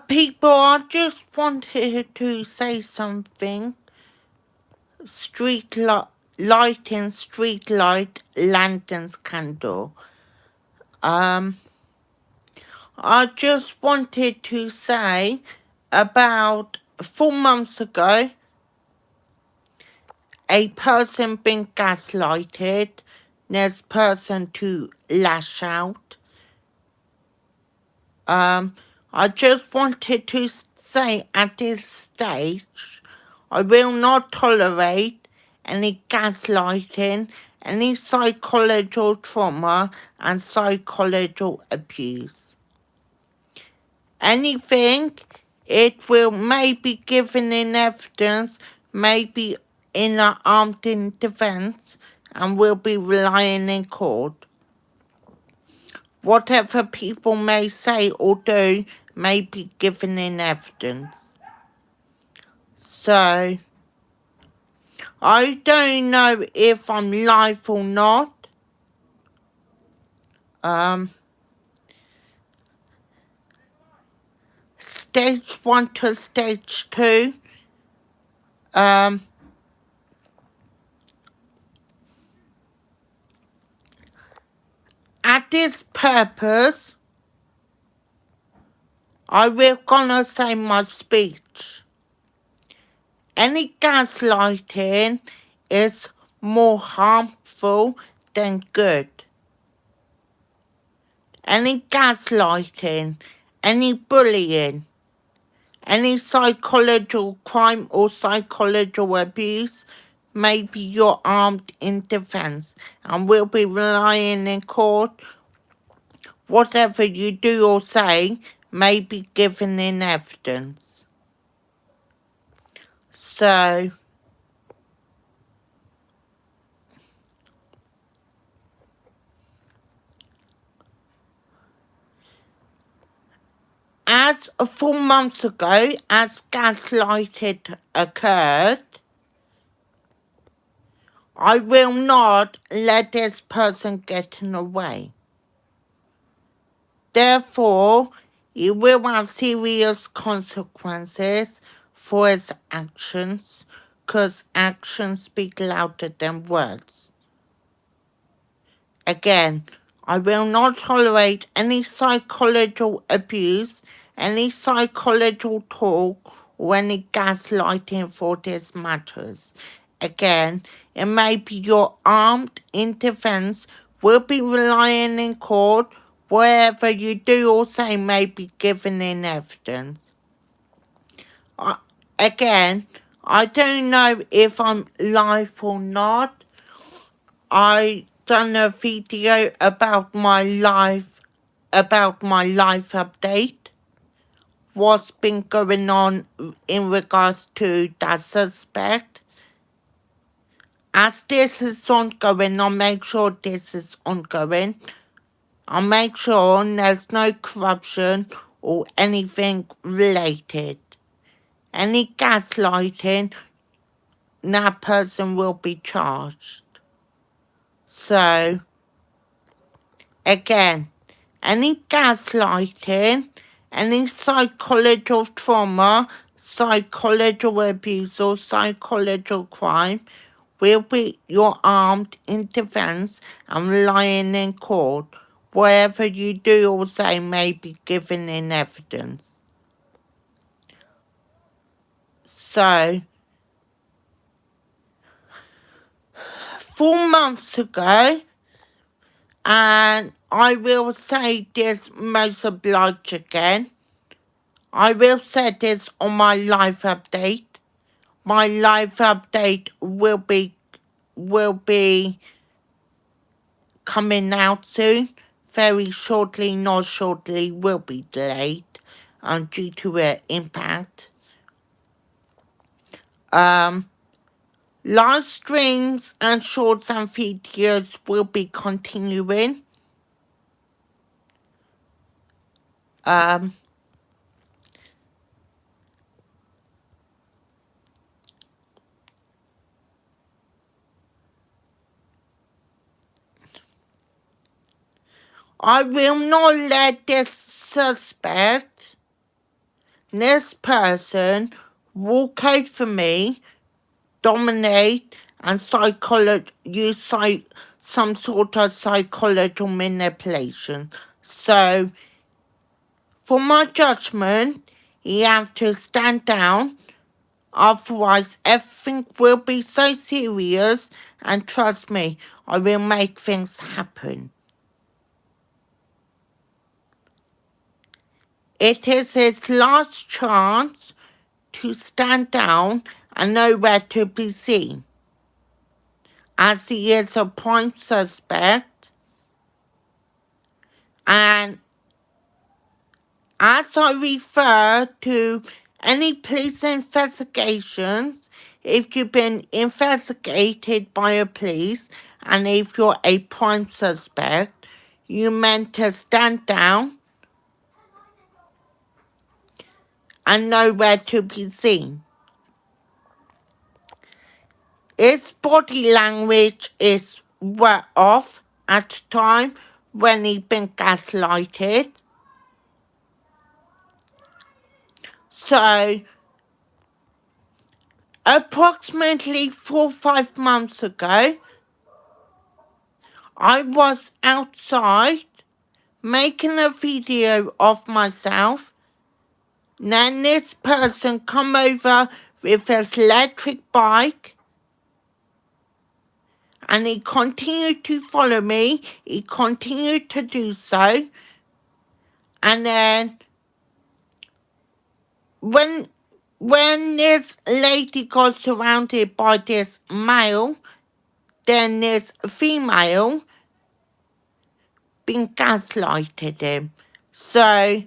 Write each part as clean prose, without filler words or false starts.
People, I just wanted to say something. Street lighting, street light, lanterns, candle. Um, I just wanted to say about 4 months ago, a person been gaslighted. There's person to lash out. I just wanted to say at this stage, I will not tolerate any gaslighting, any psychological trauma and psychological abuse. Anything, it will maybe given in evidence, maybe in an armed defense, and will be relying in court. Whatever people may say or do may be given in evidence. So, I don't know if I'm live or not. Stage 1 to stage 2. At this purpose, I will gonna say my speech. Any gaslighting is more harmful than good. Any gaslighting, any bullying, any psychological crime or psychological abuse may be your armed in defense and will be relying in court. Whatever you do or say may be given in evidence. So, as 4 months ago, as gaslighting occurred, I will not let this person get in the way. Therefore, he will have serious consequences for his actions, because actions speak louder than words. Again, I will not tolerate any psychological abuse, any psychological talk, or any gaslighting for these matters. Again, it may be your armed in defense will be relying in court. Whatever you do or say may be given in evidence. Again, I don't know if I'm live or not. I done a video about my life update. What's been going on in regards to that suspect. As this is ongoing, I'll make sure this is ongoing. I'll make sure there's no corruption or anything related. Any gaslighting, that person will be charged. So, again, any gaslighting, any psychological trauma, psychological abuse or psychological crime will be your armed in defense and relying in court. Whatever you do or say may be given in evidence. So, 4 months ago, and I will say this most obliged again, I will say this on my live update. My live update will be coming out soon, very shortly, not shortly, will be delayed due to impact. Live streams and shorts and videos will be continuing. I will not let this suspect this person walk over me, dominate, and use some sort of psychological manipulation. So, for my judgment, you have to stand down, otherwise everything will be so serious, and trust me, I will make things happen. It is his last chance to stand down and nowhere to be seen, as he is a prime suspect. And as I refer to any police investigations, if you've been investigated by a police and if you're a prime suspect, you meant to stand down and nowhere to be seen. His body language is well off at the time when he'd been gaslighted. So, approximately 4 or 5 months ago, I was outside making a video of myself. Then this person come over with his electric bike and he continued to follow me. He continued to do so. And then when this lady got surrounded by this male, then this female been gaslighted him. So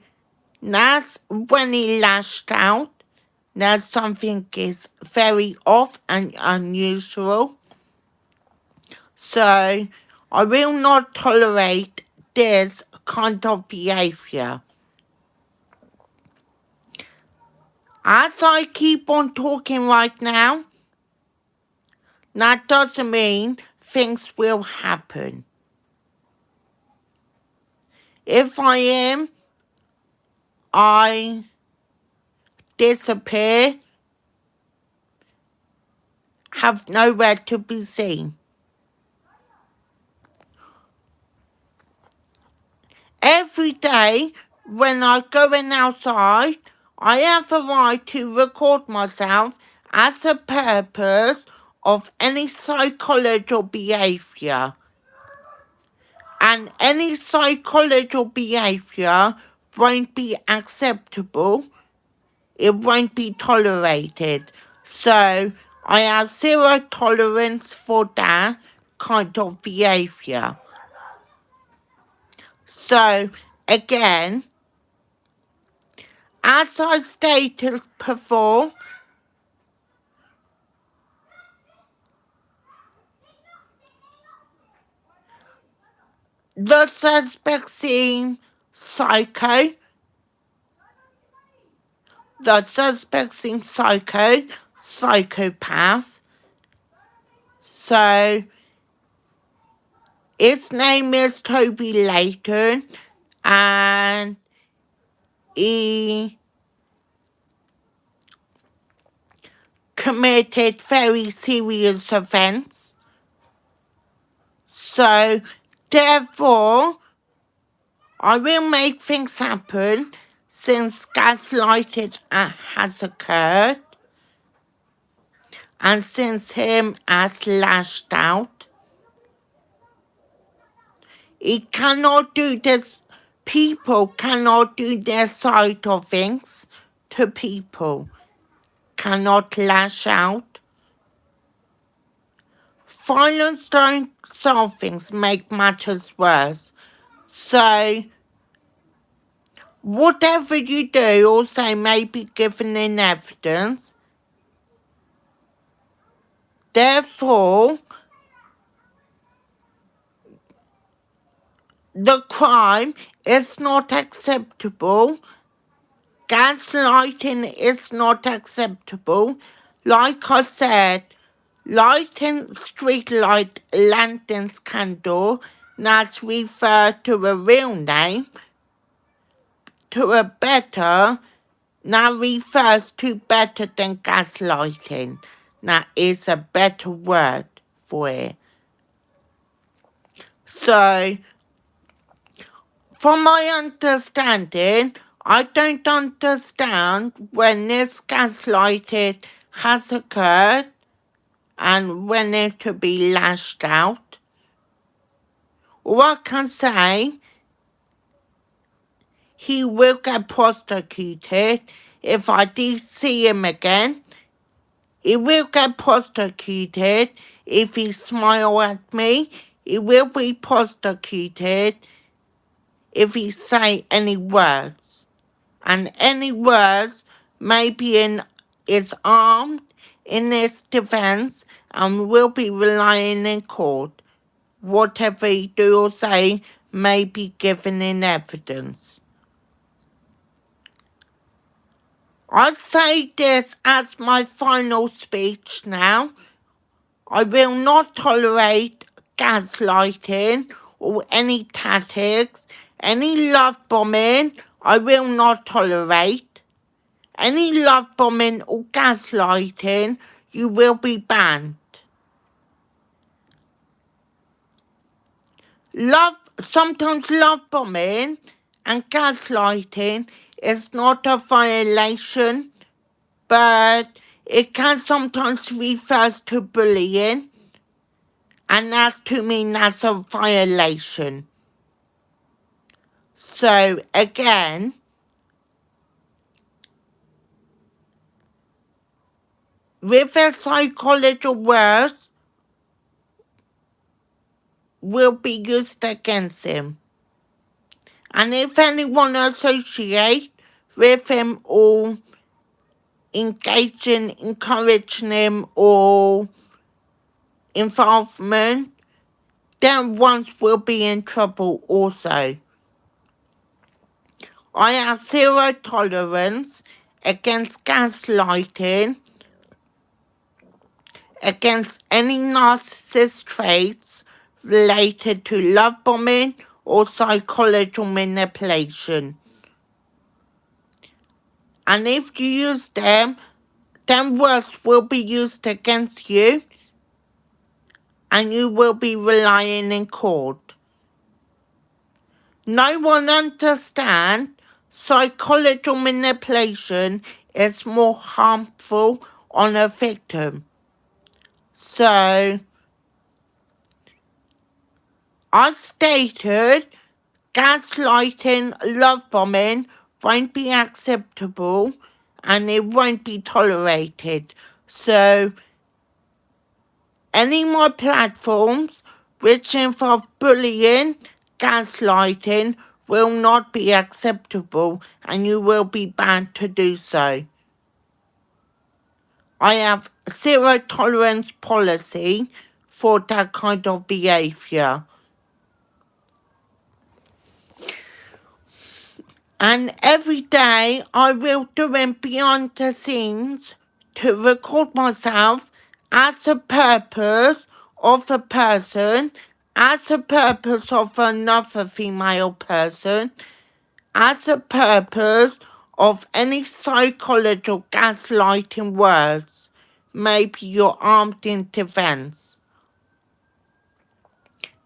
that's when he lashed out. Now something is very off and unusual. So I will not tolerate this kind of behaviour. As I keep on talking right now, that doesn't mean things will happen. If I disappear, have nowhere to be seen. Every day when I go in outside, I have a right to record myself as a purpose of any psychological behaviour. And any psychological behaviour won't be acceptable. It won't be tolerated. So I have zero tolerance for that kind of behaviour. So, again, as I stated before, the suspect seemed psycho. The suspect seemed psychopath. So, his name is Toby Layton, and he committed very serious offence. So, therefore, I will make things happen since gaslighting has occurred and since him has lashed out. He cannot do this. People cannot do their side of things to people. Cannot lash out. Violence don't solve things, make matters worse. So, whatever you do also may be given in evidence. Therefore, the crime is not acceptable. Gaslighting is not acceptable. Like I said, lighting street light lanterns candle, that's referred to a real name, to a better now refers to better than gaslighting. Now is a better word for it. So, from my understanding, I don't understand when this gaslighting has occurred and when it to be lashed out. All I can say, he will get prosecuted. If I do see him again, he will get prosecuted. If he smile at me, he will be prosecuted if he say any words. And any words may be is armed in his defense and will be relying in court. Whatever he do or say may be given in evidence. I say this as my final speech now. I will not tolerate gaslighting or any tactics, any love bombing. I will not tolerate. Any love bombing or gaslighting, you will be banned. Sometimes love bombing and gaslighting is not a violation, but it can sometimes refer to bullying, and that's to me that's a violation. So again, with the psychological words will be used against him. And if anyone associates with him or engaging, encouraging him or involvement, then ones will be in trouble also. I have zero tolerance against gaslighting, against any narcissist traits related to love bombing or psychological manipulation. And if you use them, then words will be used against you and you will be relying in court. No one understands psychological manipulation is more harmful on a victim. So, I stated gaslighting, love bombing won't be acceptable and it won't be tolerated. So, any more platforms which involve bullying, gaslighting will not be acceptable and you will be banned to do so. I have zero tolerance policy for that kind of behaviour. And every day I will do it behind the scenes to record myself as a purpose of a person, as a purpose of another female person, as a purpose of any psychological gaslighting words. Maybe you're armed in defense.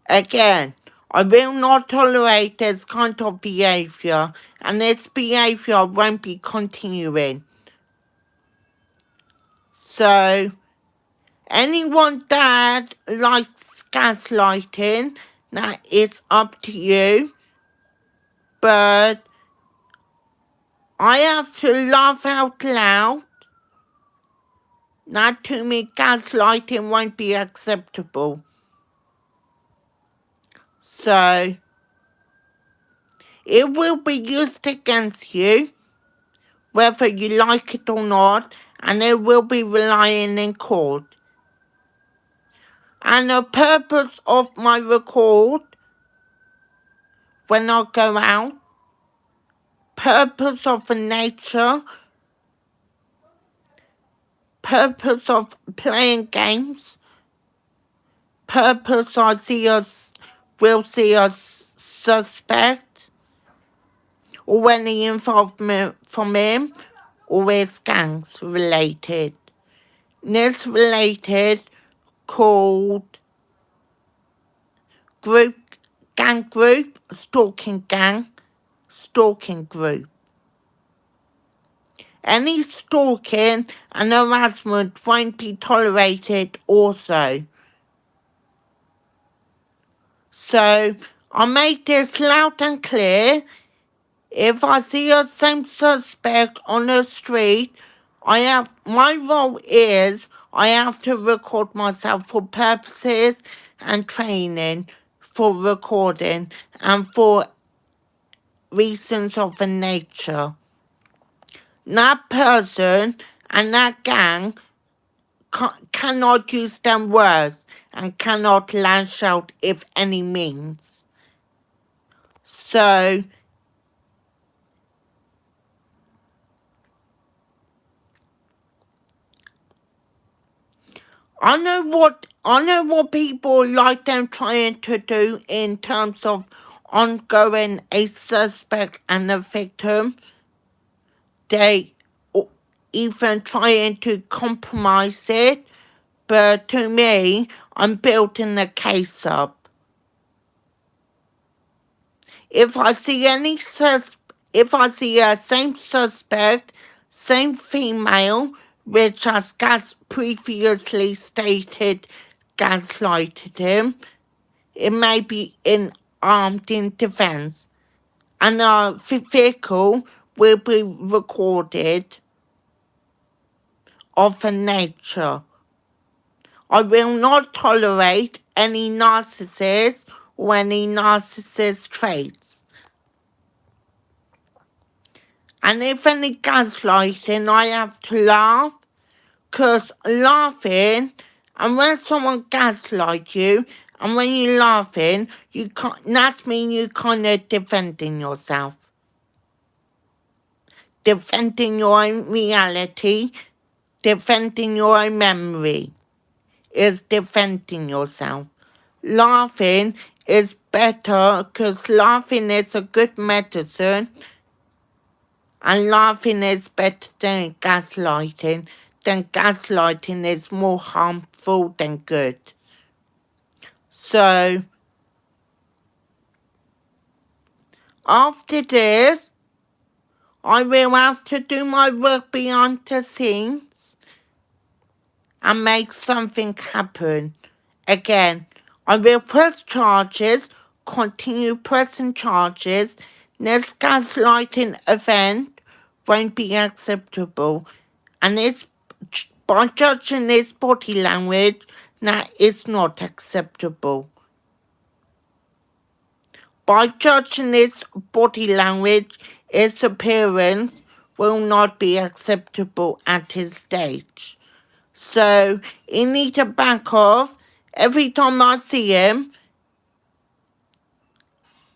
Again, I will not tolerate this kind of behavior, and this behavior won't be continuing. So, anyone that likes gaslighting, that is up to you, but I have to laugh out loud. That to me, gaslighting won't be acceptable. So, it will be used against you, whether you like it or not, and it will be relying in court. And the purpose of my record, when I go out, purpose of the nature, purpose of playing games, purpose will see us suspect, or any involvement from him, or is gangs related? This related called gang group, stalking group. Any stalking and harassment won't be tolerated also. So I make this loud and clear. If I see a same suspect on the street, my role is I have to record myself for purposes and training for recording and for reasons of a nature. That person and that gang cannot use them words and cannot lash out if any means. So I know what people like them trying to do in terms of ongoing a suspect and a victim. They even trying to compromise it, but to me, I'm building the case up. If I see a same suspect, same female, which as Gas previously stated, gaslighted him, it may be armed in defense, and our vehicle will be recorded of a nature. I will not tolerate any narcissist or any narcissist traits. And if any gaslighting, I have to laugh, because laughing, and when someone gaslights you, and when you're laughing, that means you kind of defending yourself. Defending your own reality, defending your own memory is defending yourself. Laughing is better because laughing is a good medicine, and laughing is better than gaslighting. Then gaslighting is more harmful than good. So after this, I will have to do my work behind the scenes and make something happen. Again, I will press charges, continue pressing charges. This gaslighting event won't be acceptable. And by judging this body language, that is not acceptable. By judging his body language, his appearance will not be acceptable at his stage. So he needs to back off. Every time I see him,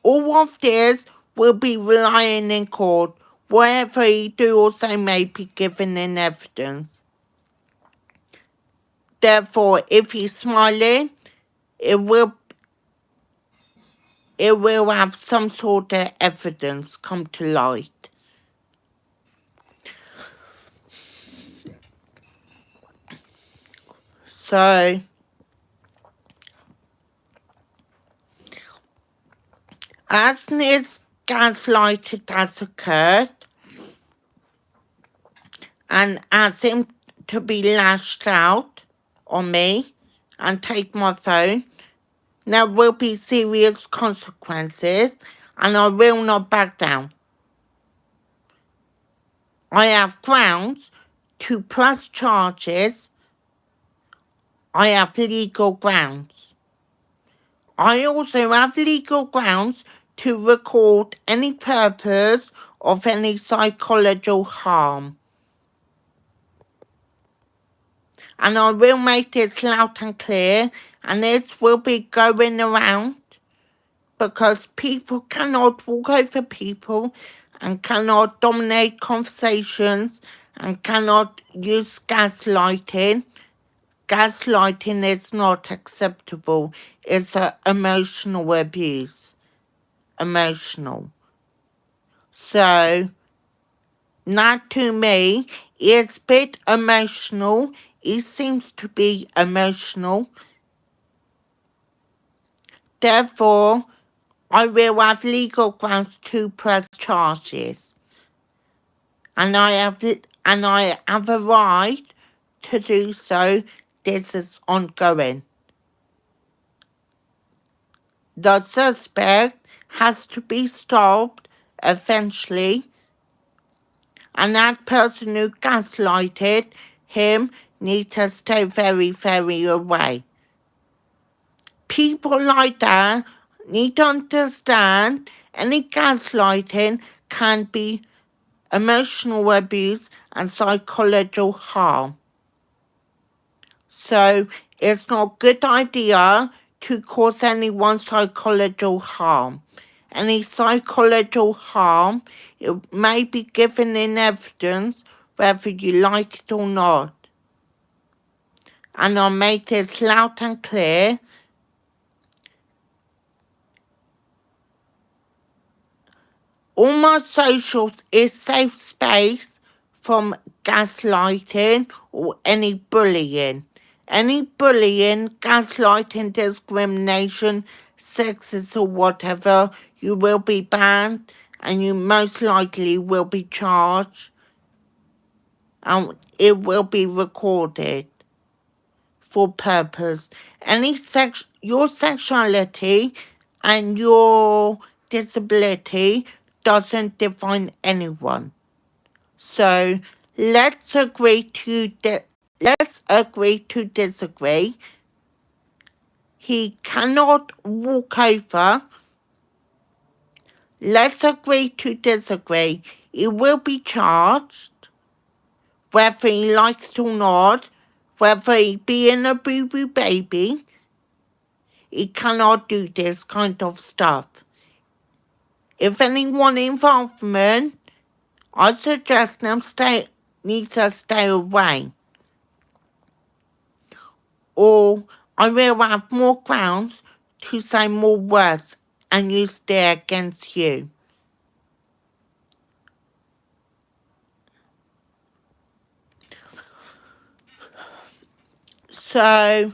all of this will be relying in court. Whatever he do or say may be given in evidence. Therefore, if he's smiling, it will have some sort of evidence come to light. So, as this gaslighting has occurred, and as him to be lashed out on me and take my phone, there will be serious consequences, and I will not back down. I have grounds to press charges. I have legal grounds. I also have legal grounds to record any purpose of any psychological harm. And I will make this loud and clear, and this will be going around, because people cannot walk over people and cannot dominate conversations and cannot use gaslighting. Gaslighting is not acceptable. It's emotional abuse. Emotional. So not to me. It's a bit emotional. He seems to be emotional. Therefore, I will have legal grounds to press charges. And I have a right to do so. This is ongoing. The suspect has to be stopped eventually, and that person who gaslighted him needs to stay very, very away. People like that need to understand any gaslighting can be emotional abuse and psychological harm. So it's not a good idea to cause anyone psychological harm. Any psychological harm, it may be given in evidence whether you like it or not. And I'll make this loud and clear. All my socials is safe space from gaslighting or any bullying. Any bullying, gaslighting, discrimination, sexist or whatever, you will be banned and you most likely will be charged and it will be recorded for purpose. Your sexuality and your disability doesn't define anyone. So let's agree to disagree. He cannot walk over. Let's agree to disagree. He will be charged, whether he likes it or not, whether he being a boo-boo baby. He cannot do this kind of stuff. If anyone involvement, I suggest them need to stay away. Or I will have more grounds to say more words and use it against you. So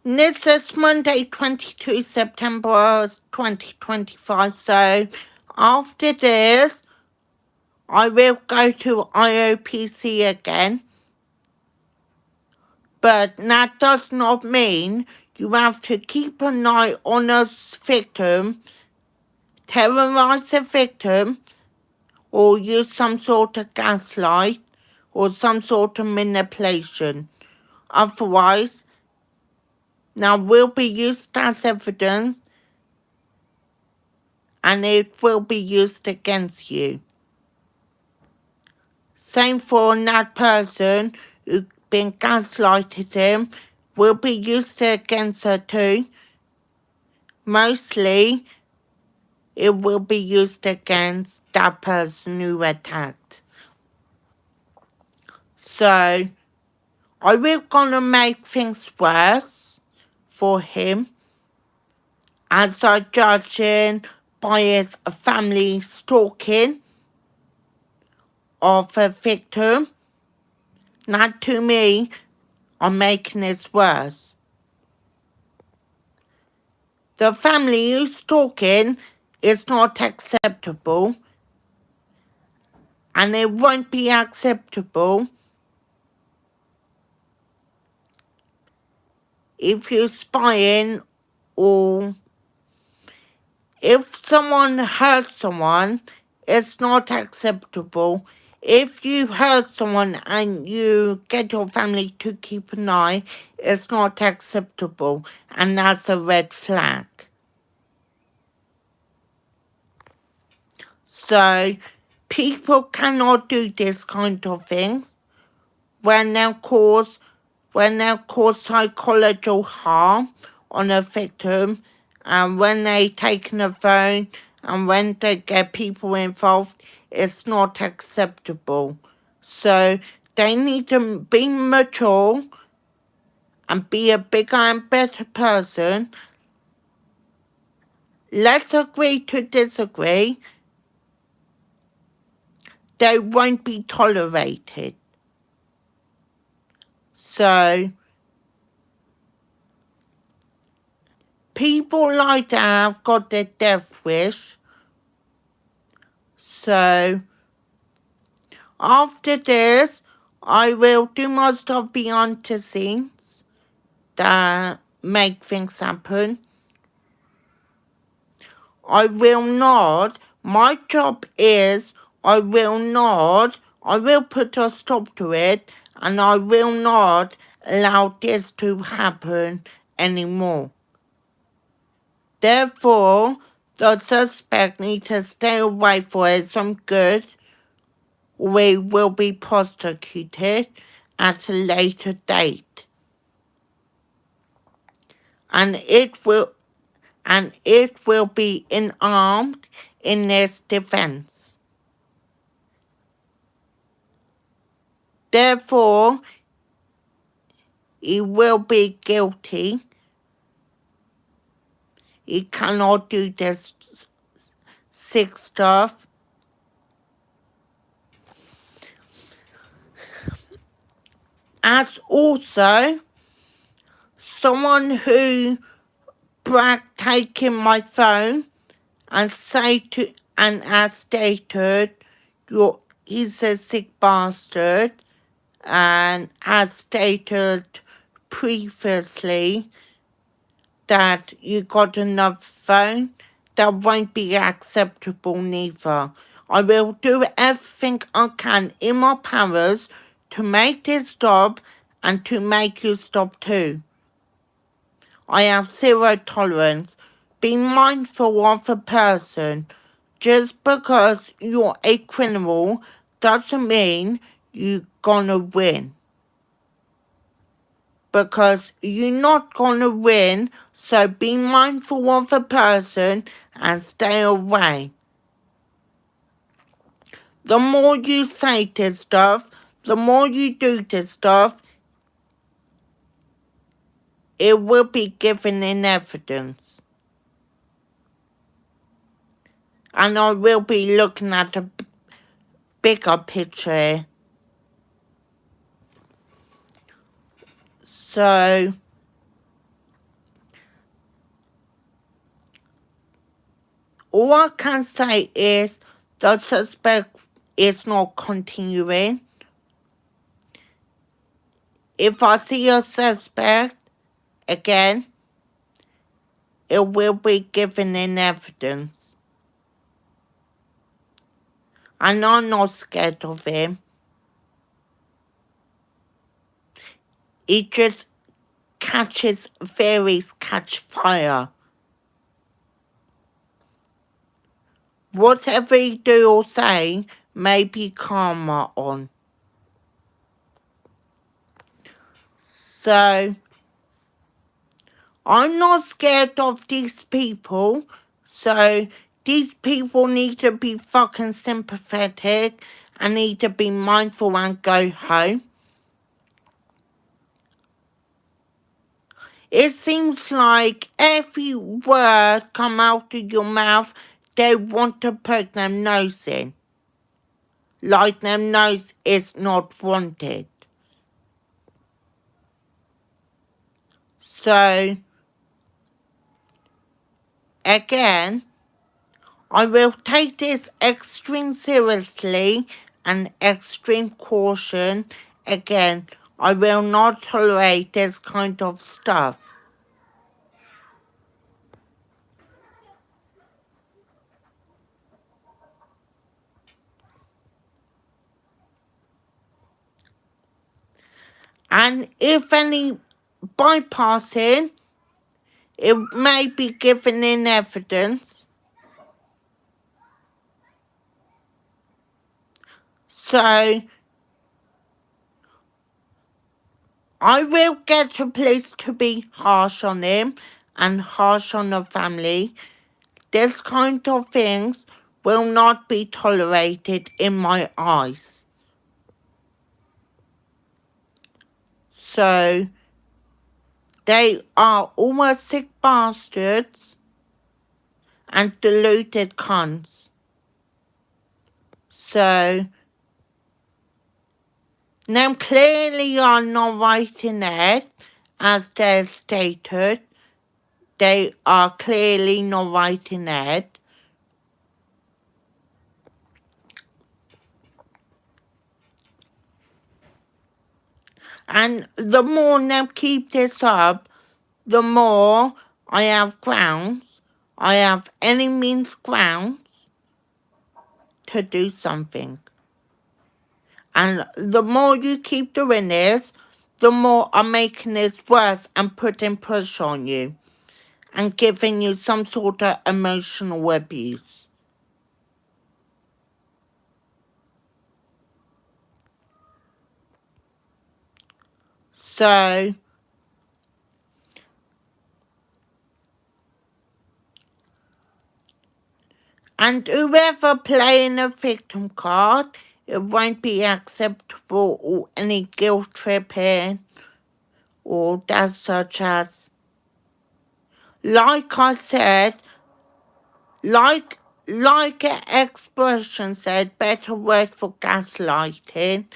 this is Monday, 22 September 2025. So after this, I will go to IOPC again. But that does not mean you have to keep an eye on a victim, terrorize a victim, or use some sort of gaslight or some sort of manipulation. Otherwise, now will be used as evidence and it will be used against you. Same for that person who been gaslighted him will be used against her too. Mostly, it will be used against that person who attacked. So, I will gonna make things worse for him as I judge him by his family stalking of a victim. Not to me, I'm making this worse. The family who's stalking is not acceptable, and it won't be acceptable if you're spying or if someone hurts someone. It's not acceptable. If you hurt someone and you get your family to keep an eye, it's not acceptable, and that's a red flag. So people cannot do this kind of things when they cause psychological harm on a victim, and when they take a phone and when they get people involved, it's not acceptable. So they need to be mature and be a bigger and better person let's agree to disagree. They won't be tolerated. So, people like that have got their death wish. So, after this, I will do my stuff behind the scenes that make things happen. I will not. My job is I will put a stop to it, and I will not allow this to happen anymore. Therefore, the suspect needs to stay away for some good. We will be prosecuted at a later date. And it will be unarmed in its defense. Therefore, he will be guilty. He cannot do this sick stuff. As also someone who taken my phone and has stated he's a sick bastard, and has stated previously that you got another phone, that won't be acceptable neither. I will do everything I can in my powers to make this stop and to make you stop too. I have zero tolerance. Be mindful of the person. Just because you're a criminal doesn't mean you're gonna win. Because you're not gonna win, so be mindful of the person and stay away. The more you say this stuff, the more you do this stuff, it will be given in evidence. And I will be looking at a bigger picture. So, all I can say is the suspect is not continuing. If I see a suspect again, it will be given in evidence. And I'm not scared of him. He just fairies catch fire. Whatever he do or say may be karma on. So, I'm not scared of these people. So, these people need to be fucking sympathetic and need to be mindful and go home. It seems like every word come out of your mouth, they want to poke their nose in. Like their nose is not wanted. So, again, I will take this extreme seriously and extreme caution. Again, I will not tolerate this kind of stuff. And if any bypassing, it may be given in evidence. So, I will get the police to be harsh on him and harsh on the family. This kind of things will not be tolerated in my eyes. So, they are almost sick bastards, and deluded cons. So, now clearly you're not writing it as they're stated. They are clearly not writing it. And the more now keep this up, the more I have grounds, I have any means grounds to do something. And the more you keep doing this, the more I'm making this worse and putting pressure on you and giving you some sort of emotional abuse. So, and whoever playing a victim card, it won't be acceptable or any guilt tripping or that such as, like I said, like an expression said, better word for gaslighting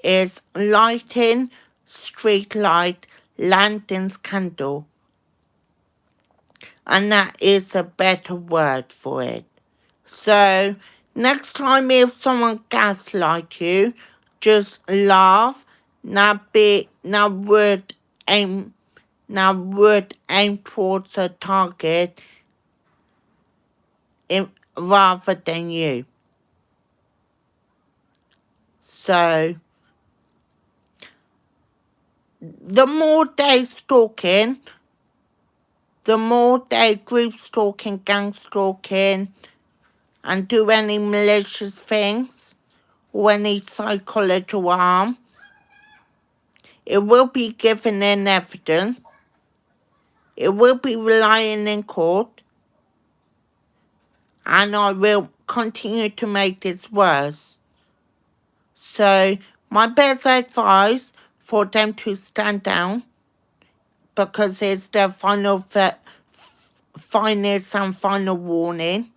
is lighting, street light, lantern's candle. And that is a better word for it. So, next time if someone gaslight you, just laugh. Now would aim towards a target rather than you. So, the more they stalking, the more they group stalking, gang stalking, and do any malicious things or any psychological harm, it will be given in evidence. It will be relying in court, and I will continue to make this worse. So, my best advice for them to stand down, because it's their finest and final warning.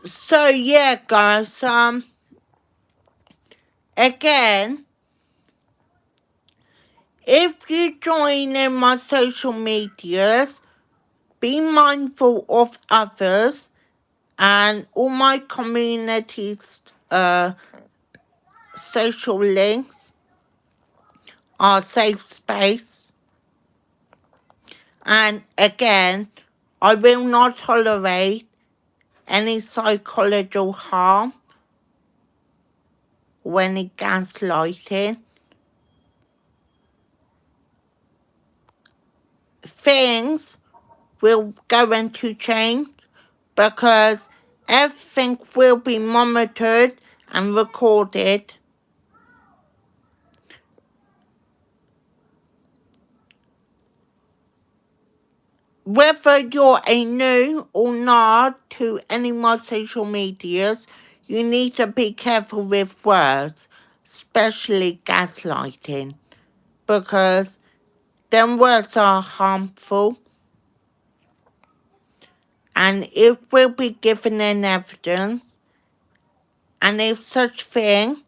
So yeah, guys, again, if you join in my social medias, be mindful of others and all my community's social links are safe space. And again, I will not tolerate any psychological harm or any gaslighting. Things will going to change because everything will be monitored and recorded. Whether you're a new or not to any of my social medias, you need to be careful with words, especially gaslighting, because them words are harmful and it will be given in evidence, and if such thing,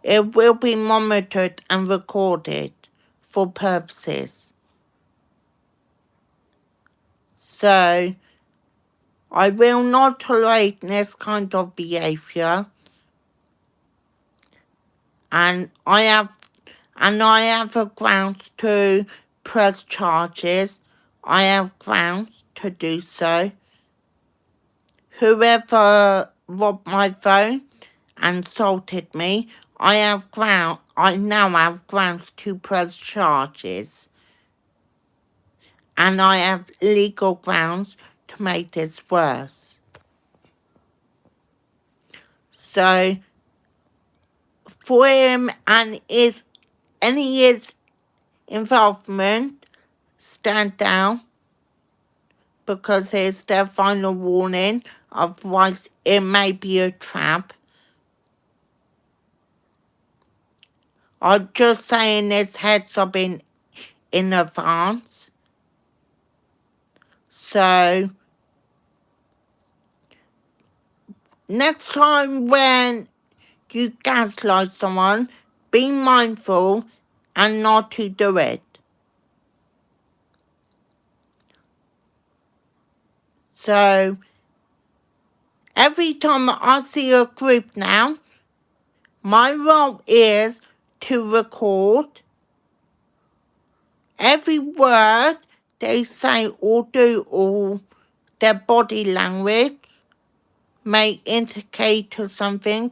it will be monitored and recorded for purposes. So, I will not tolerate this kind of behaviour, and I have a grounds to press charges. I have grounds to do so. Whoever robbed my phone and assaulted me, I now have grounds to press charges. And I have legal grounds to make this worse. So, for him and his involvement, stand down because it's their final warning, otherwise it may be a trap. I'm just saying this heads up in advance. So, next time when you gaslight someone, be mindful and not to do it. So, every time I see a group now, my role is to record every word they say or do, or their body language may indicate to something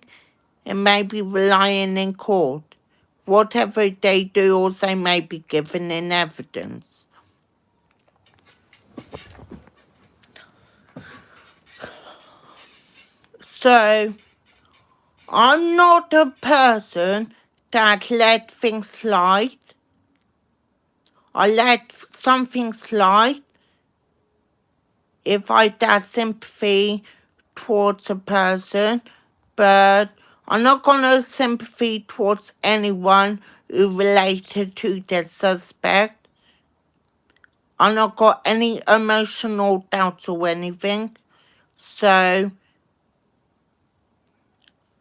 and may be relying in court. Whatever they do or they may be given in evidence. So, I'm not a person that let things slide. I let something slide if I have sympathy towards a person, but I'm not going to sympathy towards anyone who related to the suspect. I've not got any emotional doubts or anything. So,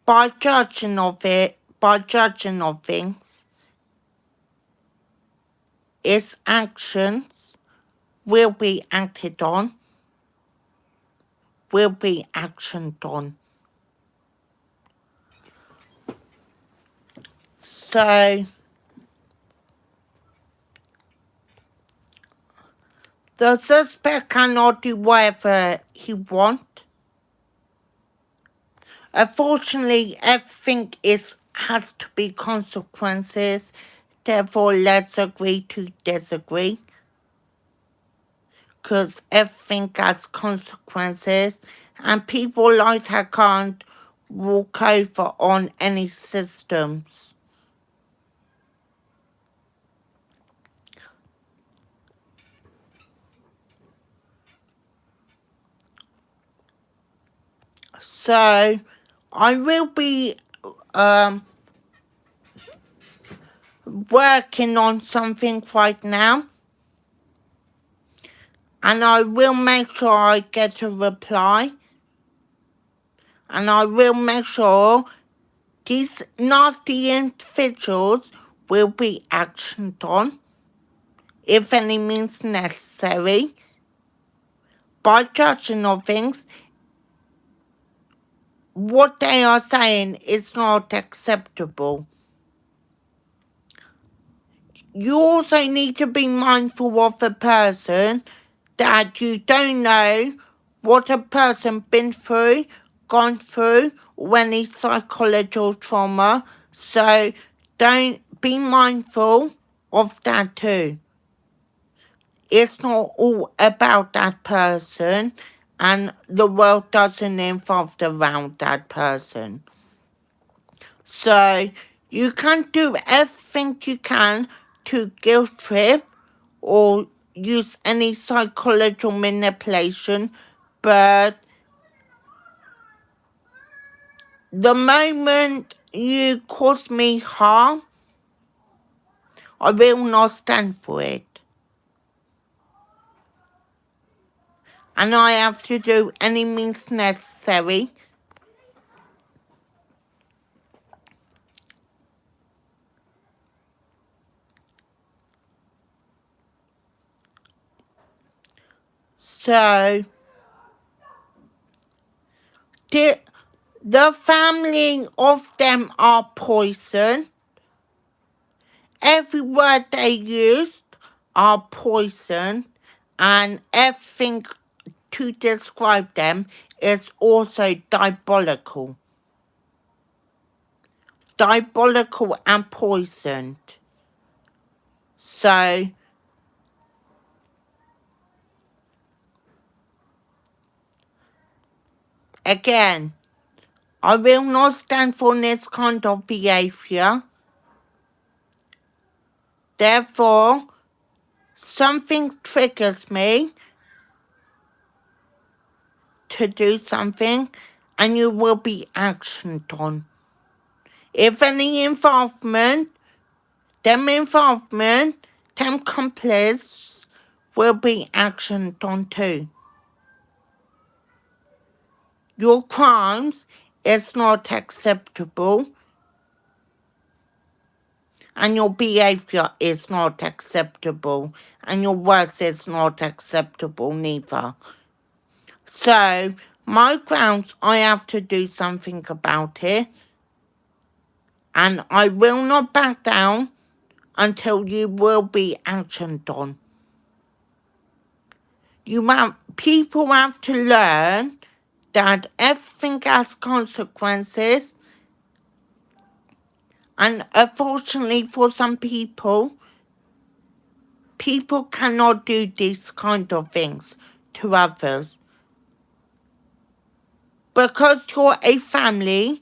by judging of things, its actions will be acted on, will be actioned on. So, the suspect cannot do whatever he wants. Unfortunately, everything has to be consequences. Therefore, let's agree to disagree. Because everything has consequences, and people like that can't walk over on any systems. So, I will be working on something right now, and I will make sure I get a reply, and I will make sure these nasty individuals will be actioned on, if any means necessary. By judging of things, what they are saying is not acceptable. You also need to be mindful of a person that you don't know what a person been through, gone through, or any psychological trauma. So don't be mindful of that too. It's not all about that person, and the world doesn't involve around that person. So you can do everything you can to guilt trip or use any psychological manipulation, but the moment you cause me harm, I will not stand for it. And I have to do any means necessary. So, the family of them are poison. Every word they used are poison, and everything to describe them is also diabolical. Diabolical and poisoned. So, again, I will not stand for this kind of behaviour. Therefore, something triggers me to do something and you will be actioned on. If any involvement, them complices will be actioned on too. Your crimes is not acceptable and your behaviour is not acceptable and your words is not acceptable neither. So, my grounds, I have to do something about it and I will not back down until you will be actioned on. People have to learn that everything has consequences, and unfortunately for some people cannot do these kind of things to others. Because you're a family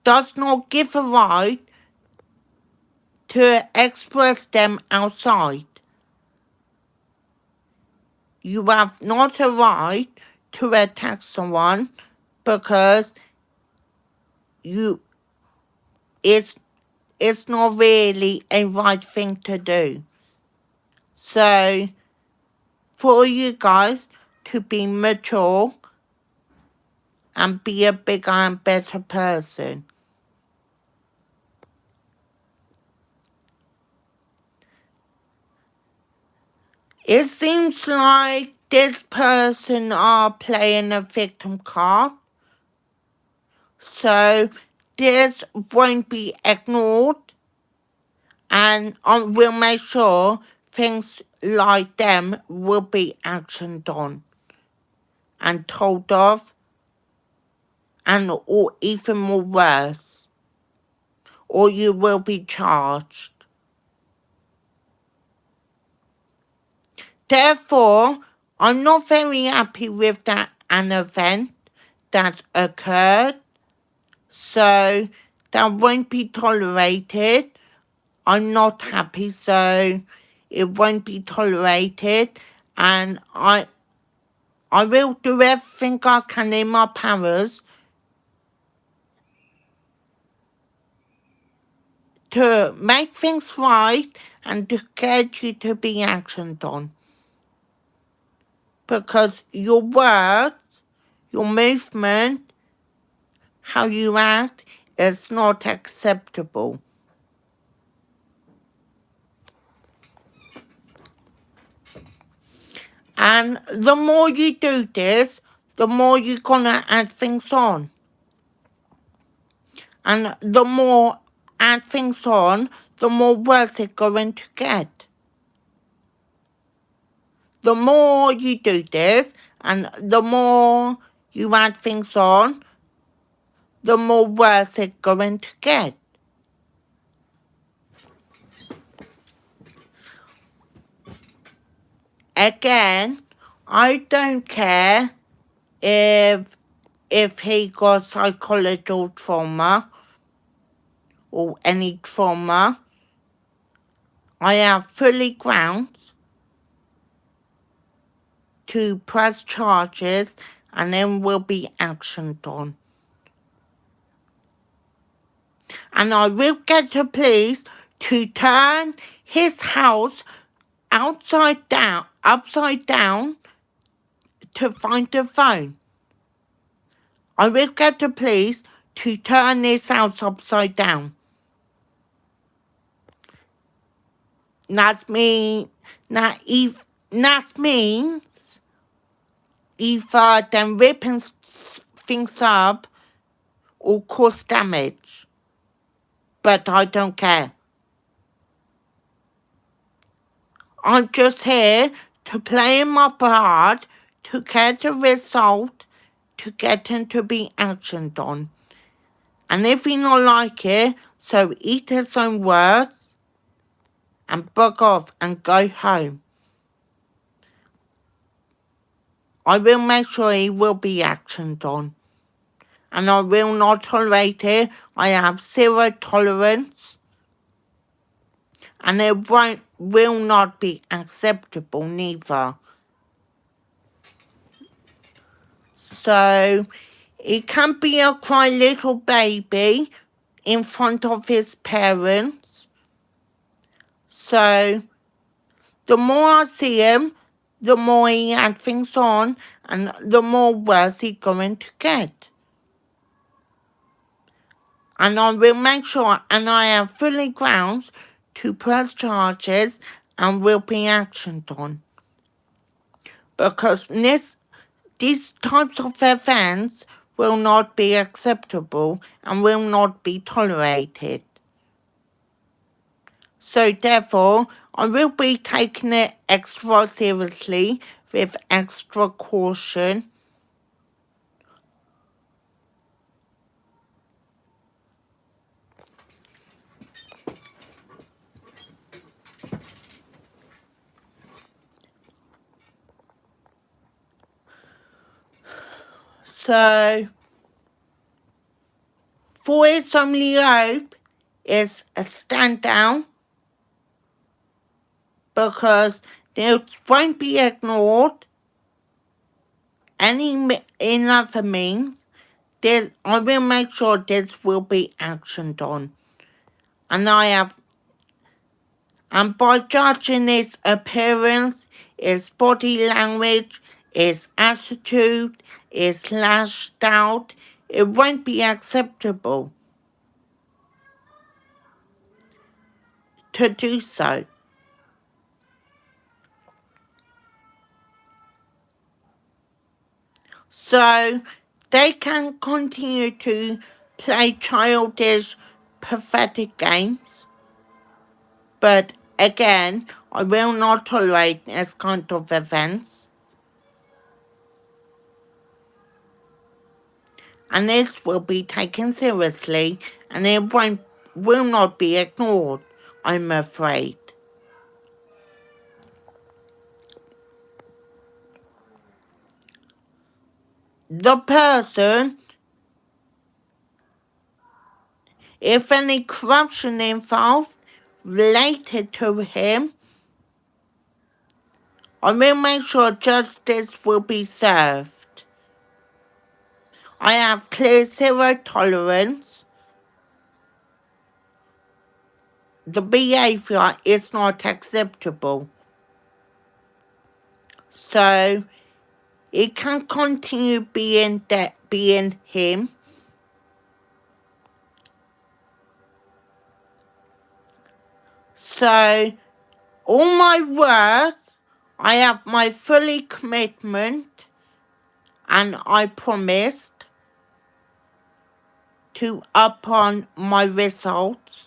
does not give a right to express them outside. You have not a right to attack someone because it's not really a right thing to do. So, for you guys to be mature and be a bigger and better person. It seems like this person are playing a victim card. So this won't be ignored and we'll make sure things like them will be actioned on and told of, and or even more worse, or you will be charged. Therefore, I'm not very happy with an event that occurred, so that won't be tolerated. I'm not happy, so it won't be tolerated, and I will do everything I can in my powers to make things right and to get you to be actioned on. Because your words, your movement, how you act is not acceptable. And the more you do this, the more you're gonna add things on. And the more add things on, the more worse it's going to get. The more you do this, and the more you add things on, the more worse it's going to get. Again, I don't care if he got psychological trauma or any trauma. I have fully grounds to press charges and then will be actioned on. And I will get the police to turn his house upside down to find the phone. I will get the police to turn his house upside down. That means either them ripping things up or cause damage. But I don't care. I'm just here to play my part to get a result, to get him to be actioned on. And if he not like it, so eat his own words and bug off and go home. I will make sure he will be actioned on. And I will not tolerate it. I have zero tolerance. And it will not be acceptable neither. So he can be a cry little baby in front of his parents. So the more I see him, the more he had things on and the more worse he's going to get. And I will make sure, and I have fully grounds to press charges and will be actioned on. Because these types of events will not be acceptable and will not be tolerated. So therefore, I will be taking it extra seriously with extra caution. So, for its only hope is a stand down, because this won't be ignored in other means. I will make sure this will be actioned on. And by judging his appearance, his body language, his attitude, his lashed out, it won't be acceptable to do so. So they can continue to play childish, pathetic games. But again, I will not tolerate this kind of events. And this will be taken seriously and it will not be ignored, I'm afraid. The person, if any corruption involved related to him, I will make sure justice will be served. I have clear zero tolerance. The behaviour is not acceptable. So it can continue being him. So all my words, I have my fully commitment and I promised to upon my results.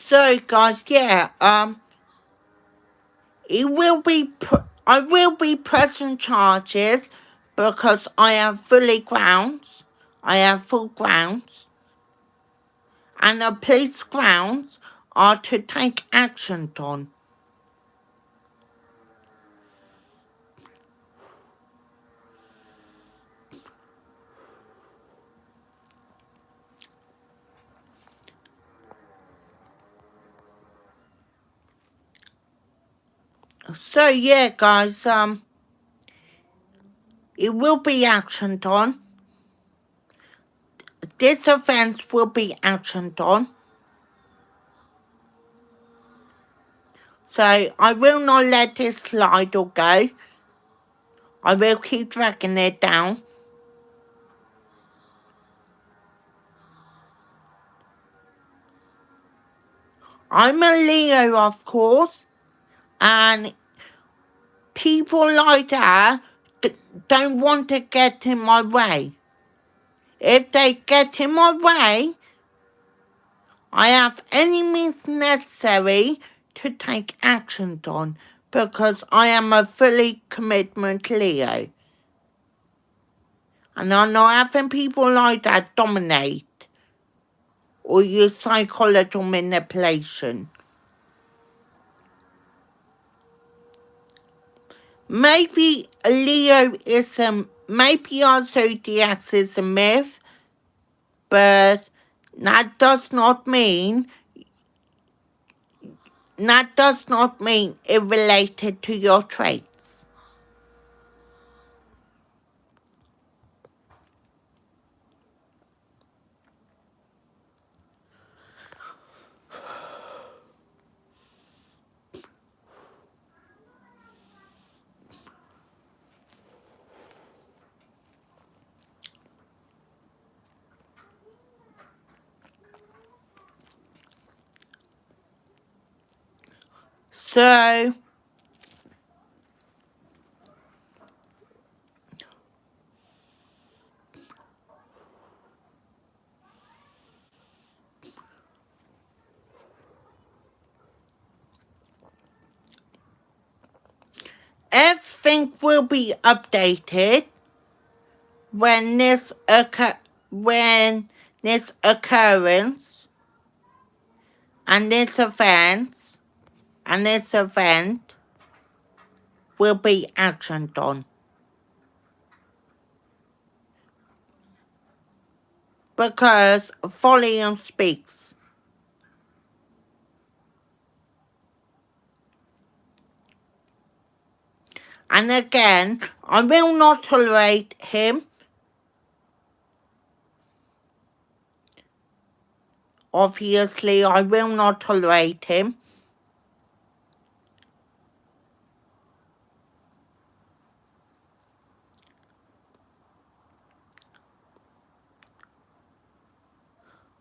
So guys, yeah, I will be pressing charges because I have fully grounds. I have full grounds. And the police grounds are to take action on. So yeah, guys, it will be actioned on. This offence will be actioned on. So I will not let this slide or go. I will keep dragging it down. I'm a Leo, of course, and people like that don't want to get in my way. If they get in my way, I have any means necessary to take action on because I am a fully commitment Leo. And I'm not having people like that dominate or use psychological manipulation. Maybe maybe our zodiac is a myth, but that does not mean it related to your traits. So, everything will be updated when this occurrence and this event will be actioned on. Because volume speaks. And again, I will not tolerate him. Obviously, I will not tolerate him.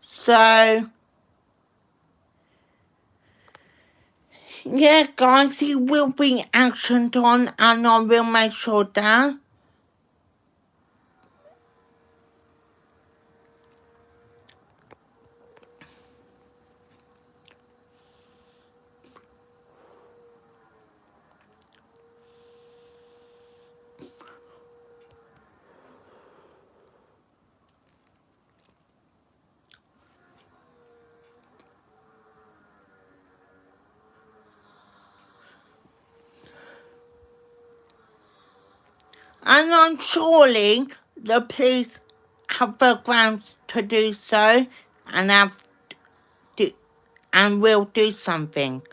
So, yeah, guys, he will be actioned on, and I will make sure that. And I'm surely the police have the grounds to do so, and will do something.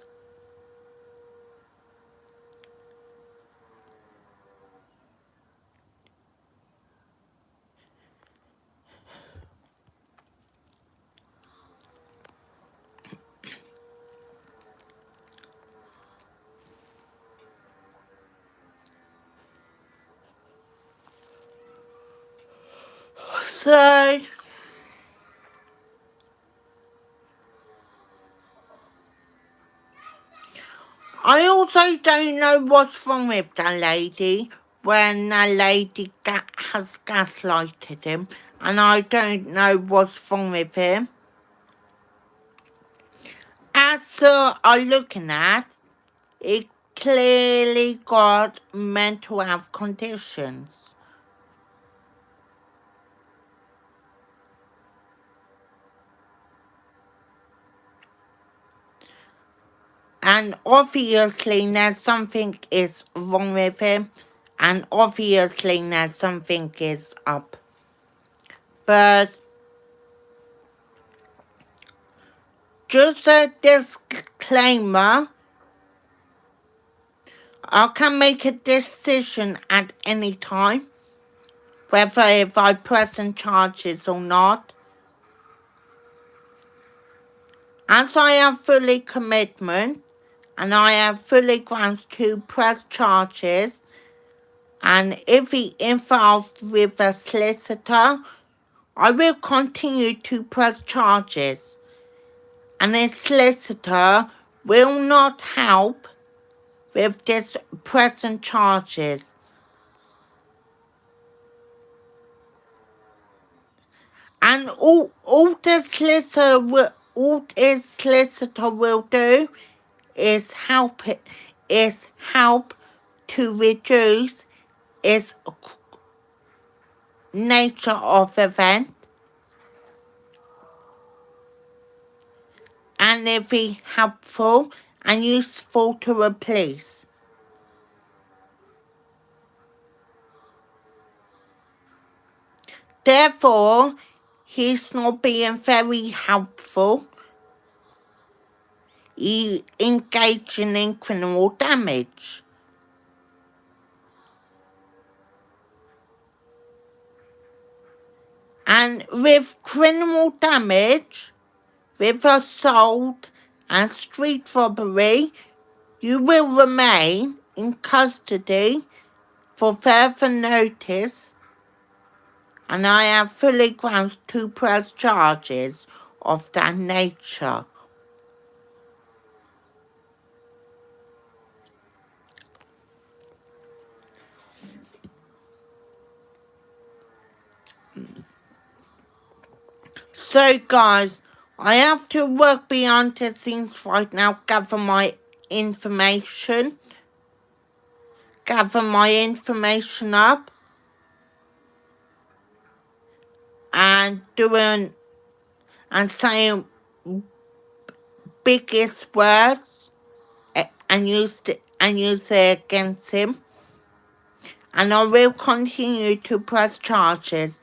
So, I also don't know what's wrong with that lady when that lady has gaslighted him, and I don't know what's wrong with him. As I'm looking at, he clearly got mental health conditions. And obviously now something is wrong with him, and obviously now something is up. But just a disclaimer, I can make a decision at any time, whether if I press charges or not. As I have fully commitment, and I have fully grounds to press charges, and if he involved with a solicitor, I will continue to press charges, and a solicitor will not help with this pressing charges. And all this solicitor will do is help to reduce its nature of event, and if he helpful and useful to the police. Therefore, he's not being very helpful. He engaging in criminal damage. And with criminal damage, with assault and street robbery, you will remain in custody for further notice, and I have fully grounds to press charges of that nature. So guys, I have to work behind the scenes right now, gather my information up, and doing and saying biggest words and use it against him. And I will continue to press charges,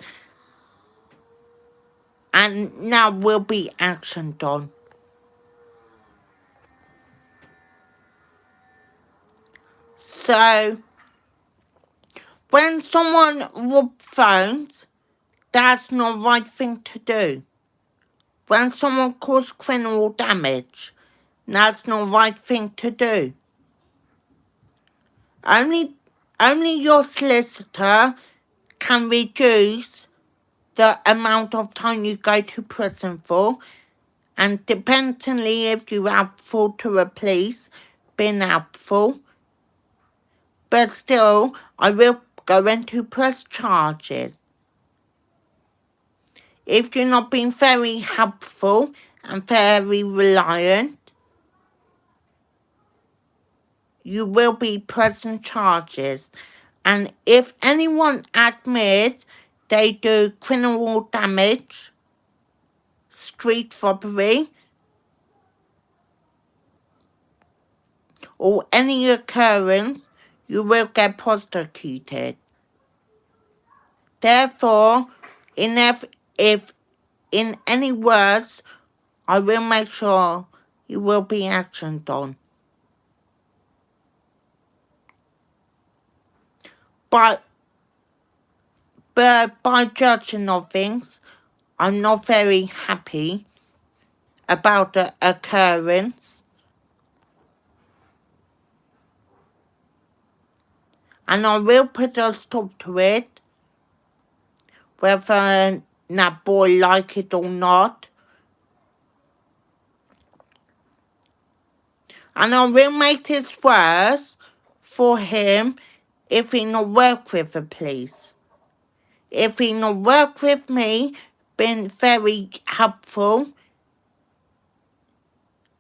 and now will be action done. So, when someone robs phones, that's not the right thing to do. When someone causes criminal damage, that's not the right thing to do. Only your solicitor can reduce the amount of time you go to prison for, and dependently if you are helpful to the police, been helpful. But still, I will go into press charges. If you're not being very helpful and very reliant, you will be pressing charges. And if anyone admits they do criminal damage, street robbery, or any occurrence, you will get prosecuted. Therefore, if in any words, I will make sure you will be actioned on. But by judging of things, I'm not very happy about the occurrence. And I will put a stop to it, whether that boy like it or not. And I will make this worse for him if he not work with the police. If he not work with me, been very helpful,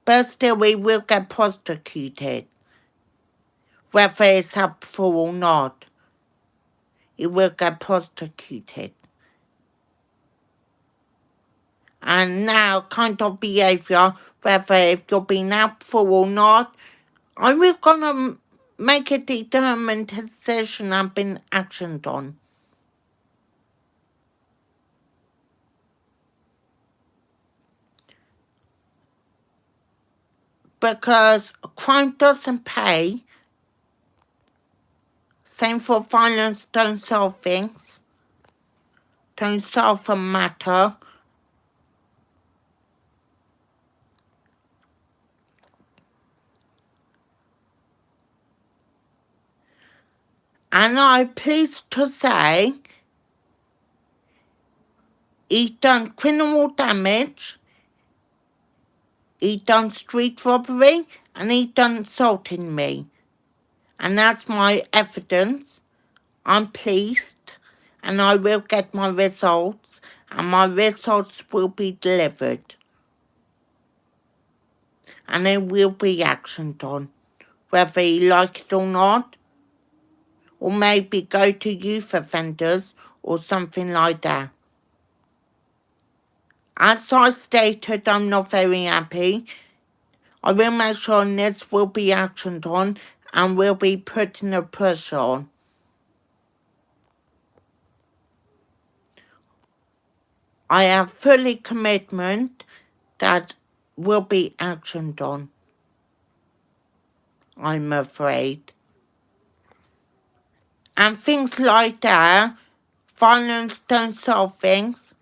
but still he will get prosecuted. Whether it's helpful or not, he will get prosecuted. And now kind of behaviour, whether if you're being helpful or not, I'm gonna make a determined decision and been actioned on. Because crime doesn't pay. Same for violence, don't solve things. Don't solve a matter. And I'm pleased to say he done criminal damage, he done street robbery, and he done assaulting me. And that's my evidence. I'm pleased, and I will get my results, and my results will be delivered. And it will be actioned on, whether you like it or not, or maybe go to youth offenders or something like that. As I stated, I'm not very happy. I will make sure this will be actioned on and will be putting the pressure on. I have fully commitment that will be actioned on, I'm afraid. And things like that, violence don't solve things,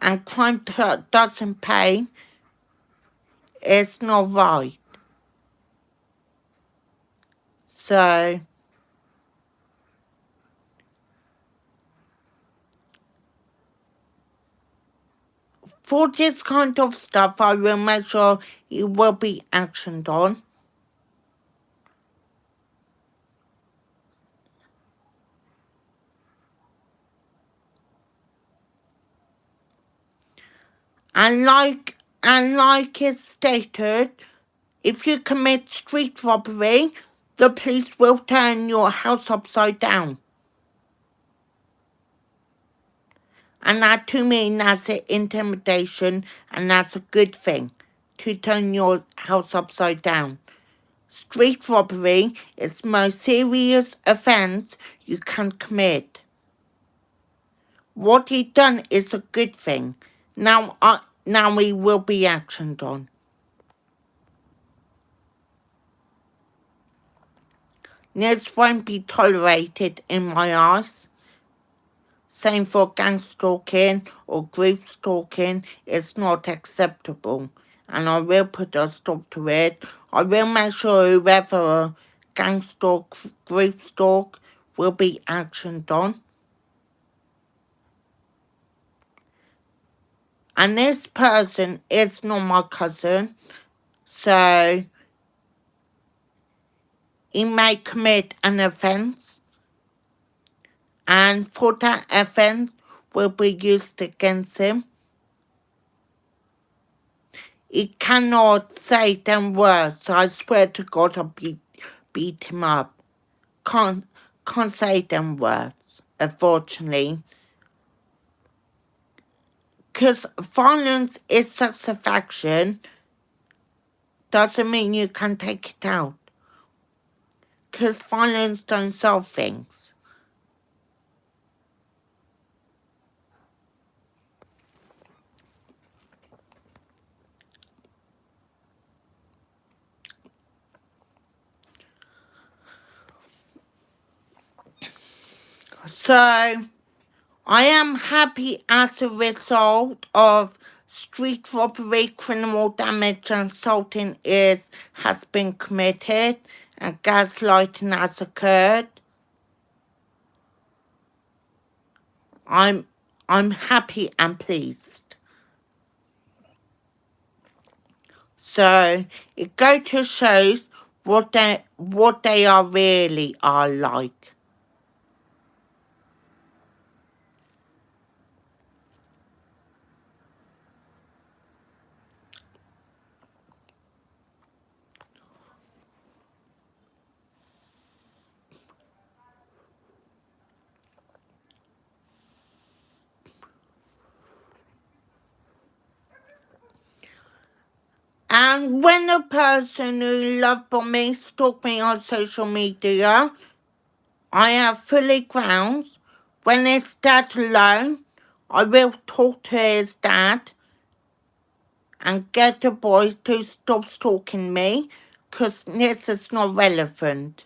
and crime doesn't pay, it's not right. So, for this kind of stuff, I will make sure it will be actioned on. And like it's stated, if you commit street robbery, the police will turn your house upside down. And that to me, that's an intimidation, and that's a good thing, to turn your house upside down. Street robbery is the most serious offence you can commit. What he done is a good thing. Now he will be actioned on. This won't be tolerated in my eyes. Same for gang stalking or group stalking. It's not acceptable. And I will put a stop to it. I will make sure whoever gang stalk, group stalk will be actioned on. And this person is not my cousin, so he may commit an offence, and for that offence will be used against him. He cannot say them words. I swear to God, I'll beat him up. Can't say them words, unfortunately. Because violence is satisfaction doesn't mean you can take it out. Because violence don't solve things. So, I am happy as a result of street robbery, criminal damage and assaulting has been committed and gaslighting has occurred. I'm happy and pleased. So it goes to shows what they are really are like. And when a person who loved me stalk me on social media, I have fully grounds. When it's dad alone, I will talk to his dad and get the boys to stop stalking me, because this is not relevant